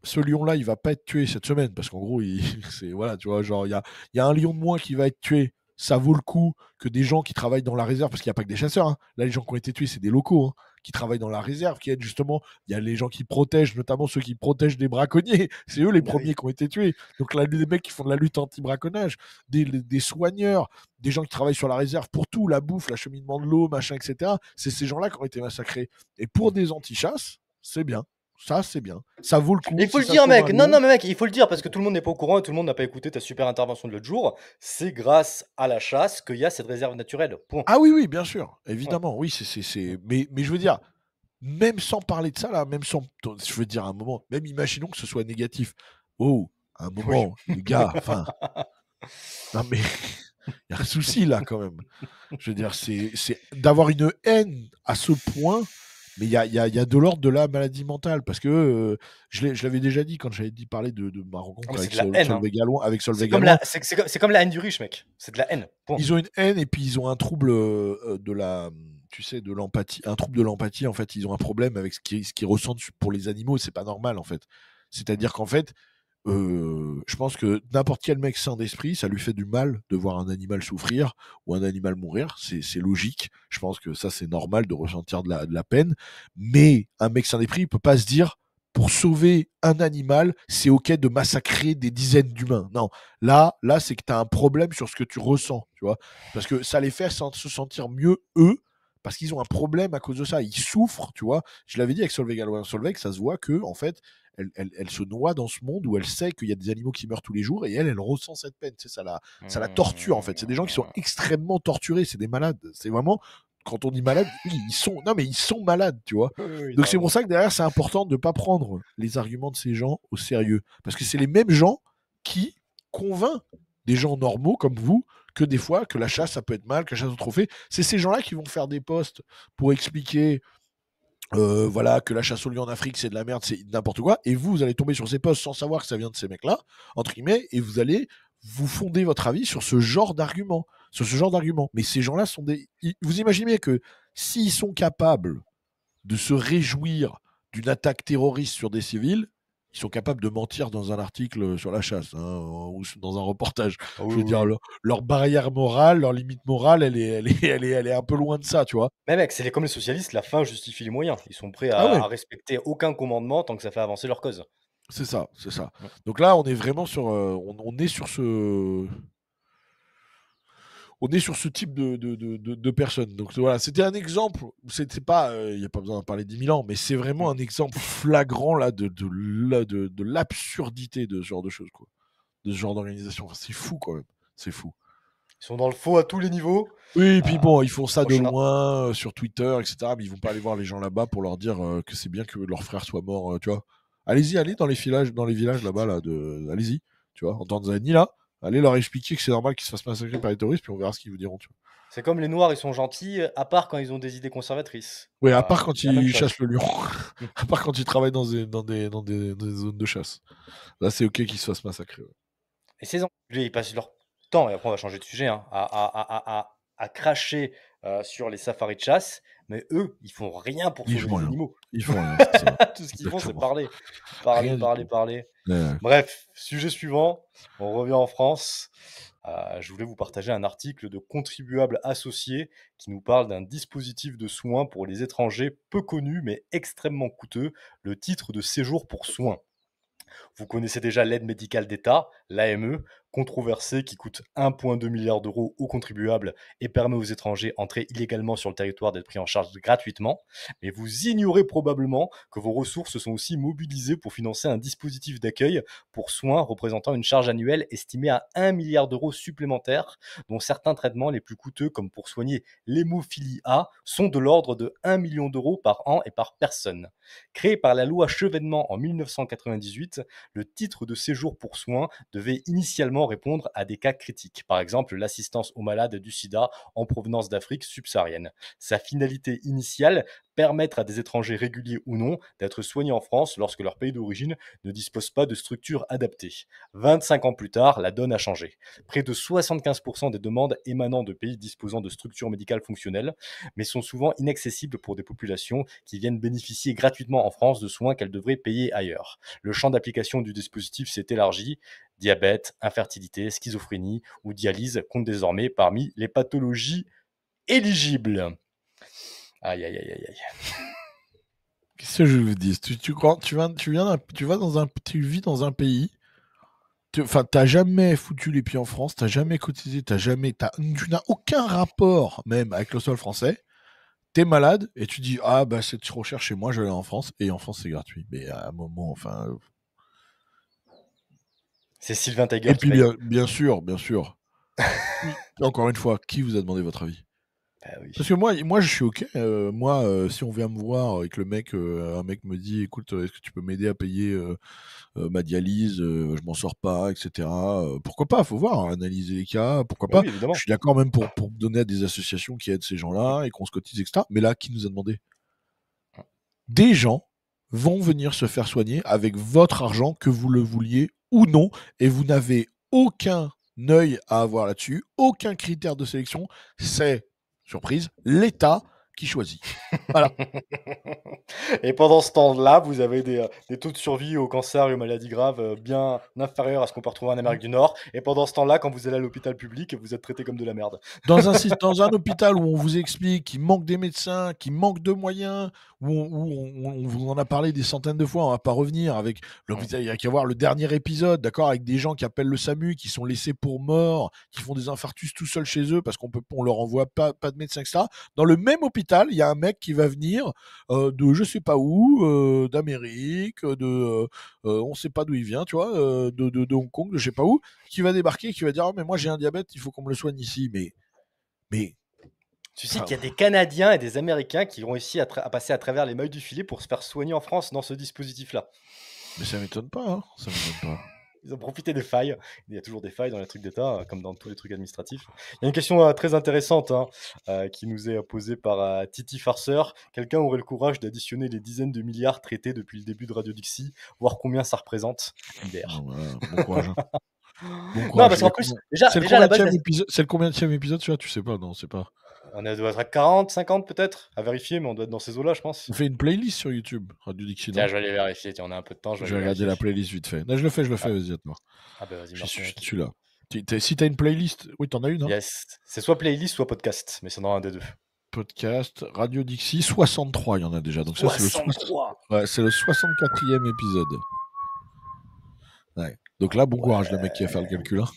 ce lion-là, il va pas être tué cette semaine, parce qu'en gros, c'est, voilà, tu vois, genre, il y a un lion de moins qui va être tué ça vaut le coup que des gens qui travaillent dans la réserve, parce qu'il n'y a pas que des chasseurs, hein. Là, les gens qui ont été tués, c'est des locaux, hein, qui travaillent dans la réserve, qui aident justement, il y a les gens qui protègent, notamment ceux qui protègent des braconniers, c'est eux les premiers qui ont été tués. Donc là, les mecs qui font de la lutte anti-braconnage, des soigneurs, des gens qui travaillent sur la réserve pour tout, la bouffe, l'acheminement de l'eau, machin, etc. C'est ces gens-là qui ont été massacrés. Et pour des anti-chasses, c'est bien. Ça, c'est bien. Ça vaut le coup. Il faut le dire, mec. Non, mais mec, il faut le dire parce que tout le monde n'est pas au courant et tout le monde n'a pas écouté ta super intervention de l'autre jour. C'est grâce à la chasse qu'il y a cette réserve naturelle. Point. Ah oui, bien sûr. Évidemment, oui, c'est. Mais je veux dire, même sans parler de ça, là, même sans. Je veux dire, à un moment, même imaginons que ce soit négatif. Oh, à un moment, les gars, enfin. Non, mais. Il y a un souci là, quand même. Je veux dire, c'est d'avoir une haine à ce point. Mais il y a de l'ordre de la maladie mentale, parce que je l'avais déjà dit quand j'avais parlé de ma rencontre avec Solveig Gallois. C'est comme la haine du riche, mec. C'est de la haine. Point. Ils ont une haine et puis ils ont un trouble de l'empathie. Un trouble de l'empathie, en fait. Ils ont un problème avec ce qu'ils ressentent pour les animaux, et c'est pas normal, en fait. C'est-à-dire qu'en fait, je pense que n'importe quel mec sain d'esprit, ça lui fait du mal de voir un animal souffrir ou un animal mourir. C'est logique. Je pense que ça, c'est normal de ressentir de la peine. Mais un mec sain d'esprit, il peut pas se dire, pour sauver un animal, c'est ok de massacrer des dizaines d'humains. Non, là c'est que tu as un problème sur ce que tu ressens, tu vois. Parce que ça les fait se sentir mieux, eux, parce qu'ils ont un problème à cause de ça. Ils souffrent, tu vois. Je l'avais dit avec Solveig Gallois. Solveig, ça se voit que, en fait, elle se noie dans ce monde où elle sait qu'il y a des animaux qui meurent tous les jours, et elle ressent cette peine. Tu sais, ça la torture, en fait. C'est des gens qui sont extrêmement torturés. C'est des malades. C'est vraiment, quand on dit malade, ils sont malades, tu vois. Oui, donc c'est pour ça que derrière, c'est important de ne pas prendre les arguments de ces gens au sérieux. Parce que c'est les mêmes gens qui convainquent des gens normaux comme vous que des fois, que la chasse, ça peut être mal, que la chasse au trophée. C'est ces gens-là qui vont faire des posts pour expliquer voilà, que la chasse au lion en Afrique, c'est de la merde, c'est n'importe quoi. Et vous allez tomber sur ces posts sans savoir que ça vient de ces mecs-là, entre guillemets, et vous allez vous fonder votre avis sur ce genre d'argument. Mais ces gens-là sont des... Vous imaginez que s'ils sont capables de se réjouir d'une attaque terroriste sur des civils, ils sont capables de mentir dans un article sur la chasse, ou dans un reportage. Je veux dire, leur barrière morale, leur limite morale, elle est un peu loin de ça, tu vois. Mais mec, c'est comme les socialistes, la fin justifie les moyens. Ils sont prêts à respecter aucun commandement tant que ça fait avancer leur cause. C'est ça. Donc là, on est vraiment sur, on est sur ce... On est sur ce type de personnes. Donc voilà, c'était un exemple. C'était pas, il n'y a pas besoin d'en parler 10 000 ans, mais c'est vraiment un exemple flagrant là de l'absurdité de ce genre de choses, quoi. De ce genre d'organisation. Enfin, c'est fou quand même. C'est fou. Ils sont dans le faux à tous les niveaux. Oui, et puis bon, ils font ça de loin sur Twitter, etc. Mais ils vont pas aller voir les gens là-bas pour leur dire que c'est bien que leur frère soit mort, tu vois. Allez dans les villages là-bas, là, allez-y, tu vois, en Tanzanie là. Allez leur expliquer que c'est normal qu'ils se fassent massacrer par les terroristes, puis on verra ce qu'ils vous diront. Tu vois. C'est comme les Noirs, ils sont gentils, à part quand ils ont des idées conservatrices. Oui, à part quand ils chassent le lion. À part quand ils travaillent dans des zones de chasse. Là, c'est ok qu'ils se fassent massacrer. Ouais. Et ces enculés, ils passent leur temps, et après on va changer de sujet, à cracher sur les safaris de chasse, mais eux, ils font rien pour sauver les animaux. Ils font rien. Tout ce qu'ils font, c'est parler. Parler. Ouais. Bref, sujet suivant, on revient en France. Je voulais vous partager un article de Contribuables Associés qui nous parle d'un dispositif de soins pour les étrangers peu connu mais extrêmement coûteux, le titre de séjour pour soins. Vous connaissez déjà l'aide médicale d'État, l'AME, controversée qui coûte 1,2 milliard d'euros aux contribuables et permet aux étrangers entrés illégalement sur le territoire d'être pris en charge gratuitement. Mais vous ignorez probablement que vos ressources sont aussi mobilisées pour financer un dispositif d'accueil pour soins représentant une charge annuelle estimée à 1 milliard d'euros supplémentaires, dont certains traitements les plus coûteux, comme pour soigner l'hémophilie A, sont de l'ordre de 1 million d'euros par an et par personne. Créé par la loi Chevènement en 1998, le titre de séjour pour soins devait initialement répondre à des cas critiques, par exemple l'assistance aux malades du sida en provenance d'Afrique subsaharienne. Sa finalité initiale permettre à des étrangers réguliers ou non d'être soignés en France lorsque leur pays d'origine ne dispose pas de structures adaptées. 25 ans plus tard, la donne a changé. Près de 75% des demandes émanant de pays disposant de structures médicales fonctionnelles, mais sont souvent inaccessibles pour des populations qui viennent bénéficier gratuitement en France de soins qu'elles devraient payer ailleurs. Le champ d'application du dispositif s'est élargi. Diabète, infertilité, schizophrénie ou dialyse comptent désormais parmi les pathologies éligibles. Aïe, aïe, aïe, aïe, aïe. Qu'est-ce que je vous dis? Tu vis dans un pays. Enfin, t'as jamais foutu les pieds en France, t'as jamais cotisé, tu n'as aucun rapport même avec le sol français. T'es malade et tu dis ah bah c'est trop cher chez moi, je vais aller en France et en France c'est gratuit. Mais à un moment, enfin. C'est Sylvain Tiger Et qui puis paye. bien sûr. Encore une fois, qui vous a demandé votre avis? Bah oui. Parce que moi je suis ok. Si on vient me voir et que un mec me dit écoute, est-ce que tu peux m'aider à payer ma dialyse, je m'en sors pas, etc. Pourquoi pas? Faut voir, analyser les cas. Pourquoi Bah pas? oui, évidemment. Je suis d'accord même pour donner à des associations qui aident ces gens-là et qu'on se cotise, etc. Mais là, qui nous a demandé? Des gens vont venir se faire soigner avec votre argent, que vous le vouliez ou non, et vous n'avez aucun œil à avoir là-dessus, aucun critère de sélection. C'est, surprise, l'État qui choisit. Voilà. Et pendant ce temps-là, vous avez des taux de survie au cancer et aux maladies graves bien inférieurs à ce qu'on peut retrouver en Amérique du Nord. Et pendant ce temps-là, quand vous allez à l'hôpital public, vous êtes traité comme de la merde. Dans un hôpital où on vous explique qu'il manque des médecins, qu'il manque de moyens, où on vous en a parlé des centaines de fois, on va pas revenir avec. Il y a qu'à voir le dernier épisode, d'accord, avec des gens qui appellent le SAMU, qui sont laissés pour morts, qui font des infarctus tout seuls chez eux parce on leur envoie pas de médecin, etc. Dans le même hôpital, il y a un mec qui va venir de je sais pas où, d'Amérique, on sait pas d'où il vient, tu vois, de Hong Kong, de je sais pas où, qui va débarquer, qui va dire mais moi j'ai un diabète, il faut qu'on me le soigne ici, mais tu sais qu'il y a des Canadiens et des Américains qui ont réussi à passer à travers les mailles du filet pour se faire soigner en France dans ce dispositif-là. Mais ça m'étonne pas, hein. Ça m'étonne pas. Ils ont profité des failles. Il y a toujours des failles dans les trucs d'État, comme dans tous les trucs administratifs. Il y a une question très intéressante qui nous est posée par Titi Farceur. Quelqu'un aurait le courage d'additionner les dizaines de milliards traités depuis le début de Radio Dixie, voir combien ça représente. Bon courage. Non, parce qu'en plus, déjà à la base, c'est le combienième épisode, tu sais pas, non, c'est pas. On doit être à 40, 50 peut-être, à vérifier, mais on doit être dans ces eaux-là, je pense. On fait une playlist sur YouTube, Radio Dixie. Tiens, je vais aller vérifier, tiens, on a un peu de temps. Je vais regarder la playlist vite fait. Non, je le fais, vas-y, attends. Ah bah vas-y, merci. Je suis là. Si t'as une playlist, oui, t'en as une, hein? Yes, c'est soit playlist, soit podcast, mais c'est dans un des deux. Podcast, Radio Dixie, 63, il y en a déjà. Donc 63. C'est le 64e épisode. Ouais. Donc là, bon courage, le mec qui va faire le calcul. Hein.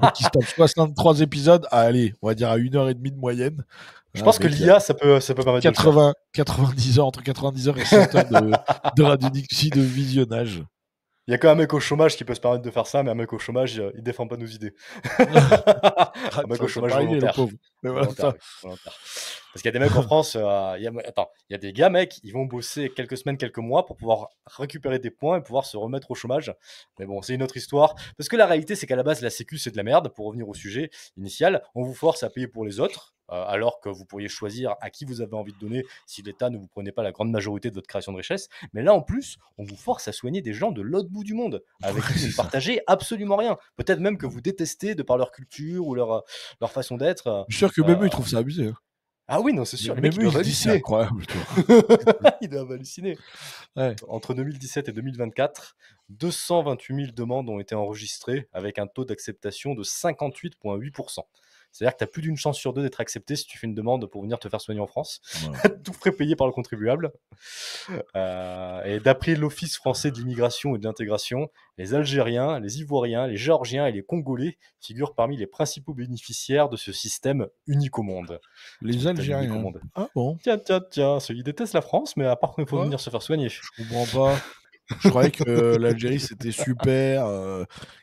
Donc il se tape 63 épisodes allez, on va dire à 1h30 de moyenne. Je pense que l'IA, ça peut permettre 90 heures, entre 90 heures et 100 heures de Radio Dixie de visionnage. Il y a qu'un mec au chômage qui peut se permettre de faire ça, mais un mec au chômage, il défend pas nos idées. Un mec au chômage volontaire. Volontaire. Parce qu'il y a des mecs en France, il y a des gars, mec, ils vont bosser quelques semaines, quelques mois pour pouvoir récupérer des points et pouvoir se remettre au chômage. Mais bon, c'est une autre histoire. Parce que la réalité, c'est qu'à la base, la Sécu, c'est de la merde. Pour revenir au sujet initial, on vous force à payer pour les autres, alors que vous pourriez choisir à qui vous avez envie de donner si l'État ne vous prenait pas la grande majorité de votre création de richesse. Mais là, en plus, on vous force à soigner des gens de l'autre bout du monde, avec qui vous ne partagez absolument rien. Peut-être même que vous détestez de par leur culture ou leur façon d'être. Je suis sûr que même eux, ils trouvent ça abusé. Hein. Ah oui, non, c'est sûr. Les mecs, ils doivent halluciner. C'est incroyable. Ils doivent halluciner. Ouais. Entre 2017 et 2024, 228 000 demandes ont été enregistrées avec un taux d'acceptation de 58,8%. C'est-à-dire que tu as plus d'une chance sur deux d'être accepté si tu fais une demande pour venir te faire soigner en France. Ouais. Tout frais payé par le contribuable. Et d'après l'Office français de l'immigration et de l'intégration, les Algériens, les Ivoiriens, les Géorgiens et les Congolais figurent parmi les principaux bénéficiaires de ce système unique au monde. Les Algériens. Ah bon. Tiens. Ils détestent la France, mais à part qu'il faut venir se faire soigner. Je comprends pas. Je croyais que l'Algérie c'était super,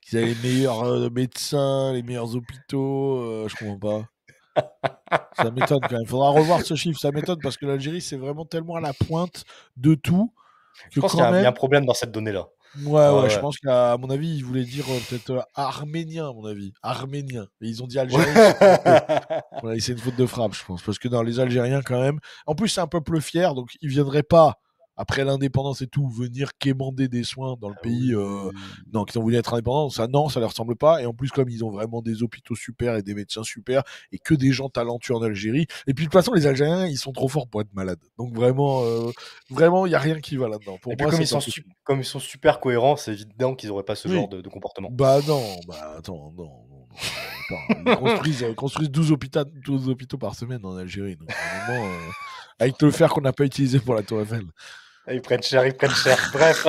qu'ils avaient les meilleurs médecins, les meilleurs hôpitaux. Je comprends pas. Ça m'étonne quand même. Il faudra revoir ce chiffre. Ça m'étonne parce que l'Algérie c'est vraiment tellement à la pointe de tout. Je pense qu'il y a un problème dans cette donnée-là. Ouais, je ouais. pense qu'à mon avis, ils voulaient dire peut-être arménien, à mon avis. Arménien. Et ils ont dit algérien. Voilà, et c'est une faute de frappe, je pense. Parce que dans les Algériens, quand même. En plus, c'est un peuple fier, donc ils viendraient pas, après l'indépendance et tout, venir quémander des soins dans le Ah pays. oui. Non, qui ont voulu être indépendants. Ça, non, ça leur ressemble pas. Et en plus, comme ils ont vraiment des hôpitaux super et des médecins super, et que des gens talentueux en Algérie. Et puis, de toute façon, les Algériens, ils sont trop forts pour être malades. Donc, vraiment, il n'y a rien qui va là-dedans. Pour Et puis moi, comme c'est ils pas sont, possible. comme ils sont super cohérents, c'est évident qu'ils n'auraient pas ce genre Oui. de comportement. Bah non, bah attends, non. Attends, ils construisent 12 hôpitaux par semaine en Algérie. Donc, vraiment, avec le fer qu'on n'a pas utilisé pour la Tour Eiffel. Ah, ils prennent cher, ils prennent cher. Bref,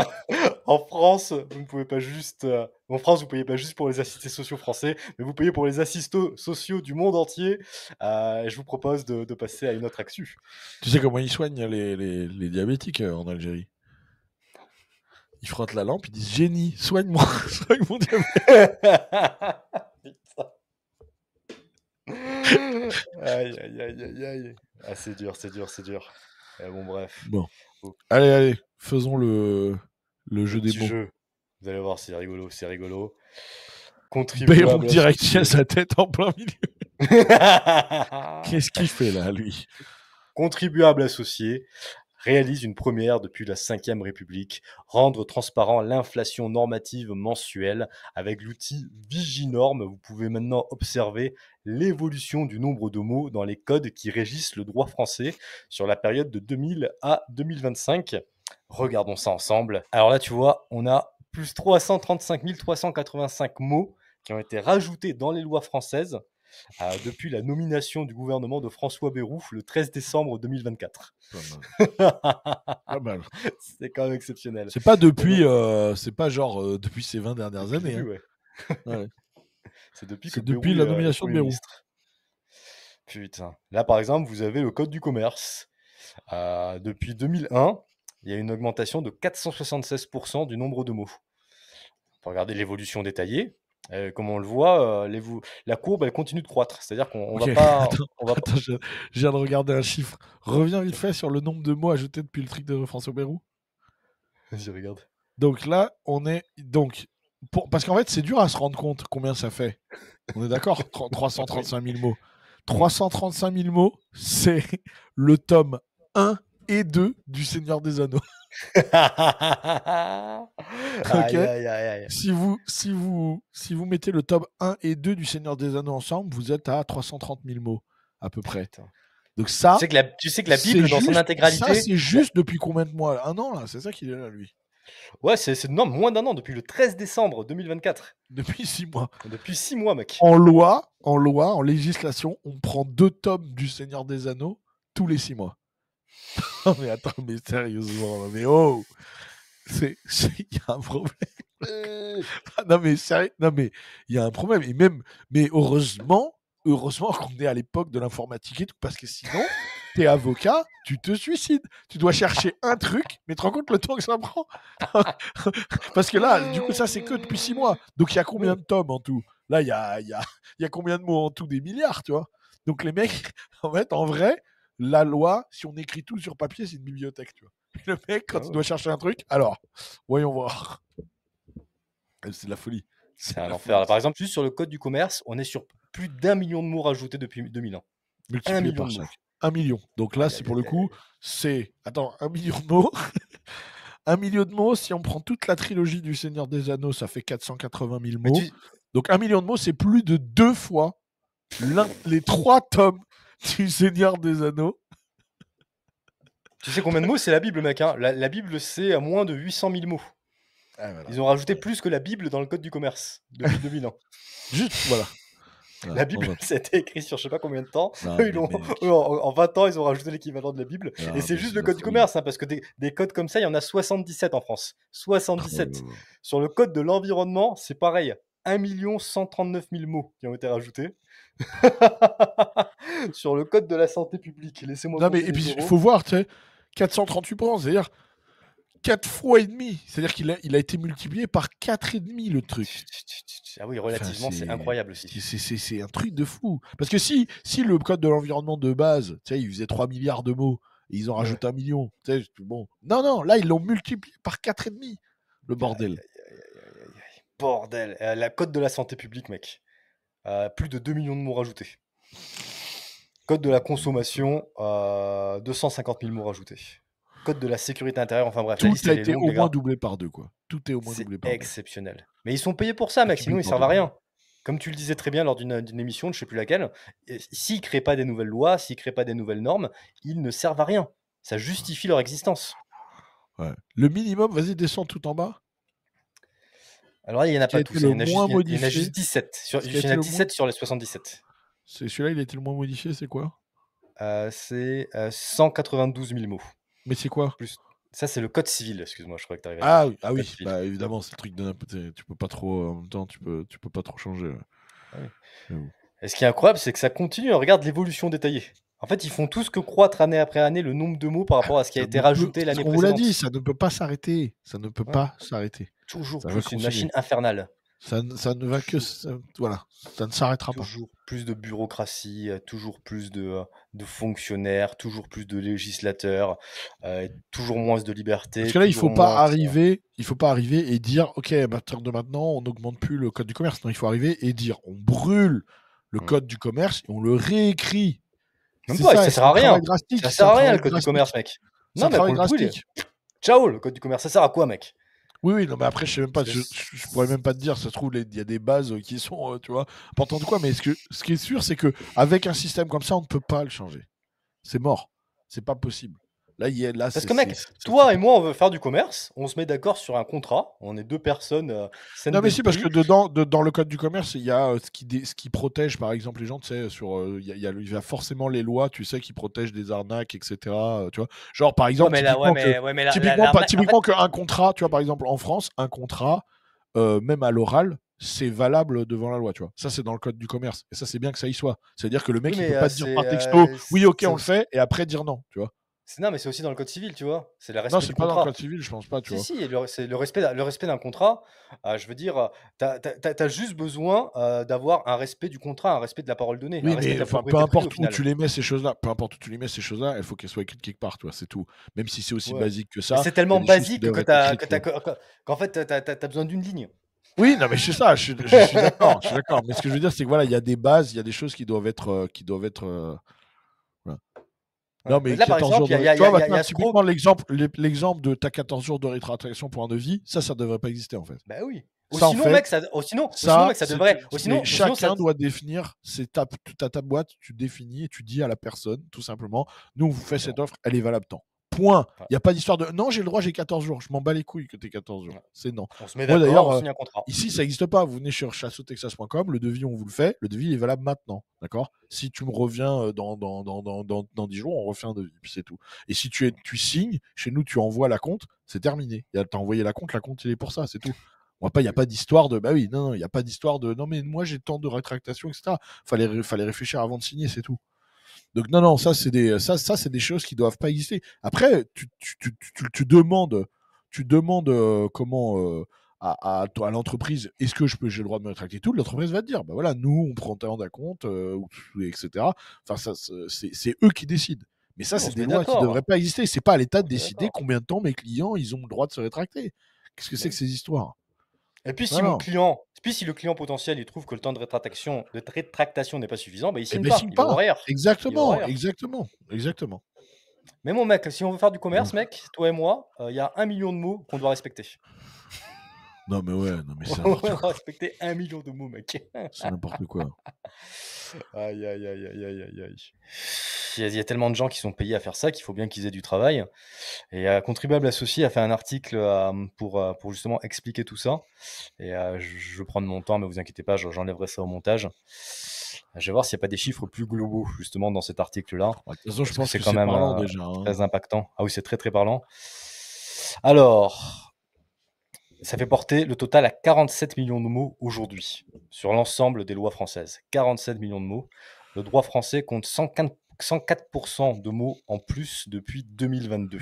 en France, vous ne pouvez pas juste. En France, vous payez pas juste pour les assistés sociaux français, mais vous payez pour les assistés sociaux du monde entier. Et je vous propose de passer à une autre actu. Tu sais comment ils soignent les diabétiques en Algérie? Ils frottent la lampe, ils disent génie, soigne-moi, soigne mon diabète. Putain. Aïe, aïe, aïe, aïe, aïe. Ah, c'est dur, c'est dur, c'est dur. Bon, bref. Bon, Oh, allez, faisons le jeu le des petit mots. jeu. Vous allez voir, c'est rigolo, c'est rigolo. Beyrouth Contribuable direct associé. tient sa tête en plein milieu. Qu'est-ce qu'il fait là, lui? Contribuable associé réalise une première depuis la Ve République, rendre transparent l'inflation normative mensuelle avec l'outil Viginorme. Vous pouvez maintenant observer l'évolution du nombre de mots dans les codes qui régissent le droit français sur la période de 2000 à 2025. Regardons ça ensemble. Alors là, tu vois, on a plus 335 385 mots qui ont été rajoutés dans les lois françaises depuis la nomination du gouvernement de François Bayrou le 13 décembre 2024. Pas mal. C'est quand même exceptionnel. C'est pas depuis, c'est pas genre depuis ces 20 dernières années. Début, Hein. ouais. Ouais. C'est depuis que C'est depuis Bayrou la est nomination de Premier Bayrou. ministre. Putain. Là, par exemple, vous avez le code du commerce. Depuis 2001, il y a une augmentation de 476% du nombre de mots. On peut regarder l'évolution détaillée. Comme on le voit, la courbe, elle continue de croître. C'est-à-dire qu'on Ok, va pas... Attends, je viens de regarder un chiffre. Reviens vite fait sur le nombre de mots ajoutés depuis le truc de François Bayrou. Vas-y, regarde. Donc là, on est... Parce qu'en fait, c'est dur à se rendre compte combien ça fait. On est d'accord? 335 000 mots. 335 000 mots, c'est le tome 1 et 2 du Seigneur des Anneaux. Aïe, aïe, aïe, aïe. Si vous mettez le tome 1 et 2 du Seigneur des Anneaux ensemble, vous êtes à 330 000 mots, à peu près. Putain. Donc ça, tu sais que la Bible, dans son intégralité... Ça, c'est juste depuis combien de mois? Un an, là? C'est ça qu'il est là, lui. Ouais, non, moins d'un an, depuis le 13 décembre 2024. Depuis 6 mois. Depuis 6 mois, mec. En loi, en législation, on prend 2 tomes du Seigneur des Anneaux tous les 6 mois. Non mais attends, mais sérieusement, mais oh, il y a un problème. Non mais sérieux, non mais il y a un problème et même, mais heureusement qu'on est à l'époque de l'informatique et tout, parce que sinon, t'es avocat, tu te suicides. Tu dois chercher un truc, mais tu te rends compte le temps que ça prend. Parce que là, du coup, ça c'est que depuis 6 mois. Donc il y a combien de tomes en tout? Là, il y a combien de mots en tout? Des milliards, tu vois. Donc les mecs, en fait, en vrai, la loi, si on écrit tout sur papier, c'est une bibliothèque, tu vois. Le mec, quand il doit chercher un truc, alors, voyons voir. C'est de la folie. C'est un enfer. Par exemple, juste sur le code du commerce, on est sur plus d'1 million de mots rajoutés depuis 2001. Multiplié par 5. 1 million. Donc là, c'est pour le coup, c'est... Attends, 1 million de mots. 1 million de mots, si on prend toute la trilogie du Seigneur des Anneaux, ça fait 480 000 mots. Donc 1 million de mots, c'est plus de 2 fois les 3 tomes du Seigneur des Anneaux. Tu sais combien de mots c'est la Bible, mec, hein? La Bible, c'est à moins de 800 000 mots. Ah, voilà. Ils ont rajouté plus que la Bible dans le code du commerce depuis 2001. Juste, voilà. La Bible, ça a été écrit sur je sais pas combien de temps. En 20 ans, ils ont rajouté l'équivalent de la Bible. Et c'est juste le code du commerce, hein, parce que des codes comme ça, il y en a 77 en France. 77. Sur le code de l'environnement, c'est pareil. 1 139 000 mots qui ont été rajoutés. Sur le code de la santé publique. Laissez-moi. Non, mais et puis, il faut voir, tu sais, 438%, c'est-à-dire 4 fois et demi. C'est-à-dire qu'il a été multiplié par 4 et demi, le truc. Ah oui, relativement, c'est incroyable aussi. C'est un truc de fou. Parce que si le code de l'environnement de base, tu sais, il faisait 3 milliards de mots, et ils ont rajouté 1 million, tu sais, bon. Non, là, ils l'ont multiplié par 4 et demi. Le bordel. Bordel. La code de la santé publique, mec. Plus de 2 millions de mots rajoutés. Code de la consommation, 250 000 mots rajoutés. Code de la sécurité intérieure, enfin bref. Tout a été au moins doublé par 2, quoi. Tout est au moins doublé par 2. C'est exceptionnel. Mais ils sont payés pour ça, mec, sinon ils servent à rien. Comme tu le disais très bien lors d'une émission, je ne sais plus laquelle, s'ils ne créent pas des nouvelles lois, s'ils ne créent pas des nouvelles normes, ils ne servent à rien. Ça justifie leur existence. Ouais. Le minimum, vas-y, descends tout en bas. Alors là, il n'y en a pas tous. Il y en a juste 17. Il y en a 17 sur les 77. Celui-là, il a été le moins modifié, c'est quoi? C'est 192 000 mots. Mais c'est quoi? Ça, c'est le code civil, excuse-moi, je crois que tu arrives à dire. Ah oui, bah, évidemment, c'est le truc de... Tu peux pas trop... En même temps, tu peux pas trop changer. Oui. Et ce qui est incroyable, c'est que ça continue. Regarde l'évolution détaillée. En fait, ils font tout ce que croître année après année le nombre de mots par rapport à ce qui a été rajouté l'année précédente. On vous l'a dit, ça ne peut pas s'arrêter. Ça ne peut pas s'arrêter. Toujours plus, une machine infernale. Ça ne va que... Voilà, ça ne s'arrêtera pas. Toujours plus de bureaucratie, toujours plus de fonctionnaires, toujours plus de législateurs, toujours moins de liberté. Parce que là, il ne faut pas arriver et dire, OK, à partir de maintenant, on n'augmente plus le code du commerce. Non, il faut arriver et dire, on brûle le code du commerce et on le réécrit. Même pas, ça sert à rien. Ça sert à rien, le code du commerce, mec. Non, mais pour le coup, ciao, le code du commerce, ça sert à quoi, mec? Oui, non, mais après, je sais même pas, je pourrais même pas te dire, ça se trouve, il y a des bases qui sont, tu vois, importantes quoi, mais ce qui est sûr, c'est qu'avec un système comme ça, on ne peut pas le changer. C'est mort. C'est pas possible. Là, parce que mec, toi et moi, on veut faire du commerce, on se met d'accord sur un contrat, on est 2 personnes. Non, mais si, parce que dans le code du commerce, il y a ce qui protège, par exemple, les gens, tu sais, il y a forcément les lois, tu sais, qui protègent des arnaques, etc. Tu vois, genre, par exemple, typiquement qu'un contrat, tu vois, par exemple, en France, un contrat, même à l'oral, c'est valable devant la loi, tu vois. Ça, c'est dans le code du commerce. Et ça, c'est bien que ça y soit. C'est-à-dire que le mec, il peut pas te dire par texto, oui, ok, on le fait, et après dire non, tu vois. Non, mais c'est aussi dans le code civil, tu vois. C'est le respect non, c'est pas dans le code civil, je pense pas, tu vois. Si, c'est le respect d'un contrat. Je veux dire, t'as juste besoin d'avoir un respect du contrat, un respect de la parole donnée. Oui, mais peu importe où tu les mets, ces choses-là, il faut qu'elles soient écrites quelque part, tu vois, c'est tout. Même si c'est aussi basique que ça. Mais c'est tellement basique qu'en fait, t'as besoin d'une ligne. Oui, non, mais c'est ça, je suis d'accord. Mais ce que je veux dire, c'est que voilà, il y a des bases, il y a des choses qui doivent être. Voilà. Non, mais là, 14 jours de... typiquement, l'exemple de ta 14 jours de rétractation pour un devis, ça devrait pas exister, en fait. Bah oui. Sinon, mec, ça devrait... Chacun doit définir ta boîte, tu définis et tu dis à la personne, tout simplement, nous, on vous fait cette offre, elle est valable tant. Point. Il n'y a pas d'histoire de non, j'ai le droit, j'ai 14 jours. Je m'en bats les couilles que tu aies 14 jours. C'est non. On se met d'accord, on signe un contrat. Ici, ça n'existe pas. Vous venez sur chassotexas.com, le devis, on vous le fait. Le devis est valable maintenant. D'accord? Si tu me reviens dans 10 jours, on refait un devis. Puis c'est tout. Et si tu signes, chez nous, tu envoies la compte, c'est terminé. Tu as envoyé la compte, il est pour ça, c'est tout. Il n'y a pas d'histoire de bah oui, non, il n'y a pas d'histoire de non, mais moi j'ai tant de rétractation, etc. Fallait réfléchir avant de signer, c'est tout. Donc non, ça c'est des choses qui doivent pas exister. Après, tu demandes comment à l'entreprise, est-ce que j'ai le droit de me rétracter tout? L'entreprise va te dire, bah voilà, nous on prend tant à compte, etc. Enfin ça c'est eux qui décident. Mais ça c'est des lois qui devraient pas exister. C'est pas à l'État de décider combien de temps mes clients ils ont le droit de se rétracter. Qu'est-ce que c'est que ces histoires? Et puis si le client potentiel il trouve que le temps de rétractation n'est pas suffisant, bah il signe pas. Exactement. Mais mon mec, si on veut faire du commerce, mec, toi et moi, il y a 1 million de mots qu'on doit respecter. Non mais c'est on doit respecter 1 million de mots, mec. C'est n'importe quoi. Aïe. Il y a tellement de gens qui sont payés à faire ça qu'il faut bien qu'ils aient du travail. Et Contribuable Associé a fait un article pour justement expliquer tout ça. Et je vais prendre mon temps, mais vous inquiétez pas, j'enlèverai ça au montage. Je vais voir s'il n'y a pas des chiffres plus globaux justement dans cet article-là. De toute façon, je pense que c'est quand même parlant, déjà, très impactant. Ah oui, c'est très très parlant. Alors, ça fait porter le total à 47 millions de mots aujourd'hui sur l'ensemble des lois françaises. 47 millions de mots. Le droit français compte 104% de mots en plus depuis 2022.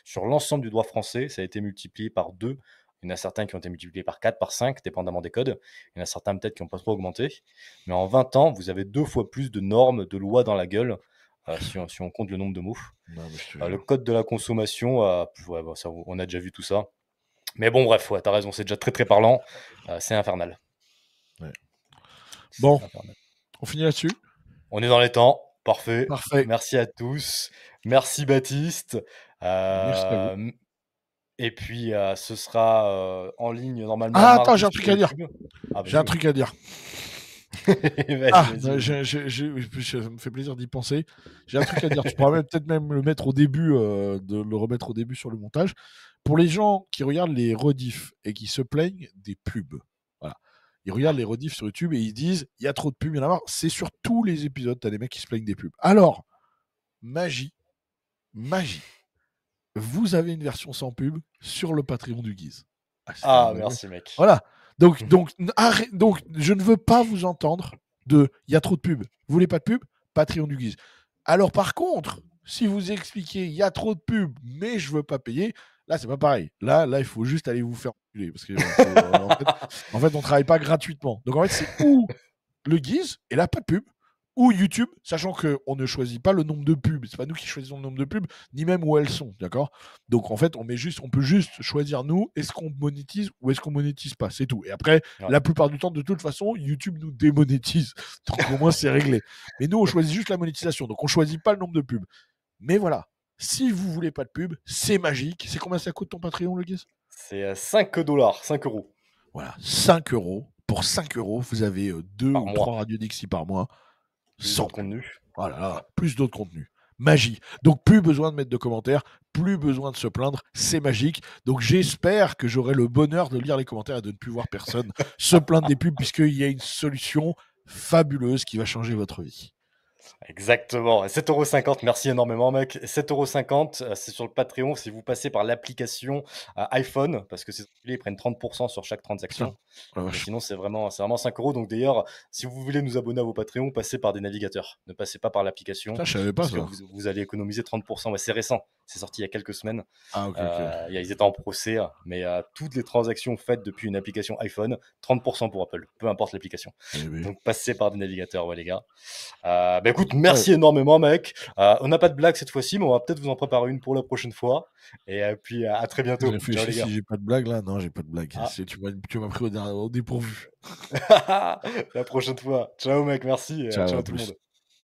Sur l'ensemble du droit français, ça a été multiplié par 2. Il y en a certains qui ont été multipliés par 4, par 5, dépendamment des codes. Il y en a certains peut-être qui n'ont pas trop augmenté. Mais en 20 ans, vous avez 2 fois plus de normes, de lois dans la gueule, si on compte le nombre de mots. Non, le code de la consommation, ça, on a déjà vu tout ça. Mais bon, bref, ouais, t'as raison, c'est déjà très très parlant. C'est infernal. Ouais. C'est Bon, infernal. on finit là-dessus. On est dans les temps. Parfait. Parfait. Merci à tous. Merci Baptiste. Merci à vous. Et puis, ce sera en ligne normalement. Ah, attends, mardi j'ai un sur truc à dire. YouTube. Ah, J'ai un vas-y, truc à dire. vas-y, Ah, vas-y. ça me fait plaisir d'y penser. J'ai un truc à dire. Tu pourras peut-être même le mettre au début, de le remettre au début sur le montage. Pour les gens qui regardent les rediffs et qui se plaignent des pubs. Voilà. Ils regardent les rediffs sur YouTube et ils disent il y a trop de pubs, il y en a marre. C'est sur tous les épisodes, t'as des mecs qui se plaignent des pubs. Alors, magie. Vous avez une version sans pub sur le Patreon du Guise. Merci mec. Voilà. Donc, je ne veux pas vous entendre de il y a trop de pubs. Vous voulez pas de pub? Patreon du Guise. Alors, par contre, si vous expliquez il y a trop de pubs, mais je veux pas payer, là, c'est pas pareil. Là, il faut juste aller vous faire enculer. Parce que, en fait, on travaille pas gratuitement. Donc, en fait, c'est ou le Guise, et là, pas de pub, ou YouTube, sachant qu'on ne choisit pas le nombre de pubs. C'est pas nous qui choisissons le nombre de pubs, ni même où elles sont, d'accord? Donc en fait, on peut juste choisir nous, est-ce qu'on monétise ou est-ce qu'on monétise pas, c'est tout. Et après, la plupart du temps, de toute façon, YouTube nous démonétise. Donc au moins, c'est réglé. Mais nous, on choisit juste la monétisation, donc on choisit pas le nombre de pubs. Mais voilà, si vous voulez pas de pub, c'est magique. C'est combien ça coûte ton Patreon, le gars? C'est 5 $, 5 €. Voilà, 5 €. Pour 5 €, vous avez 2 Par ou mois. 3 Radio Dixie par mois. Plus d'autres contenus. Voilà, plus d'autres contenus. Magie. Donc plus besoin de mettre de commentaires, plus besoin de se plaindre, c'est magique. Donc j'espère que j'aurai le bonheur de lire les commentaires et de ne plus voir personne se plaindre des pubs, puisqu'il y a une solution fabuleuse qui va changer votre vie. Exactement. 7,50 €, merci énormément, mec. 7,50 €, c'est sur le Patreon si vous passez par l'application iPhone, parce que ces ils prennent 30% sur chaque transaction. Mais sinon, c'est vraiment 5 €. Donc d'ailleurs, si vous voulez nous abonner à vos Patreons, passez par des navigateurs. Ne passez pas par l'application. Ça, je savais pas parce ça. que vous allez économiser 30%. Ouais, c'est récent. C'est sorti il y a quelques semaines. Ah, ok. Ils étaient en procès, mais toutes les transactions faites depuis une application iPhone, 30% pour Apple, peu importe l'application. Donc passez par des navigateurs, ouais, les gars. Écoute, merci énormément, mec. On n'a pas de blague cette fois-ci, mais on va peut-être vous en préparer une pour la prochaine fois. Et puis à très bientôt. Je réfléchis Ciao, les gars. si j'ai pas de blague là. Non, j'ai pas de blague. Tu m'as pris au dépourvu. La prochaine fois. Ciao, mec. Merci. Ciao à tout le monde.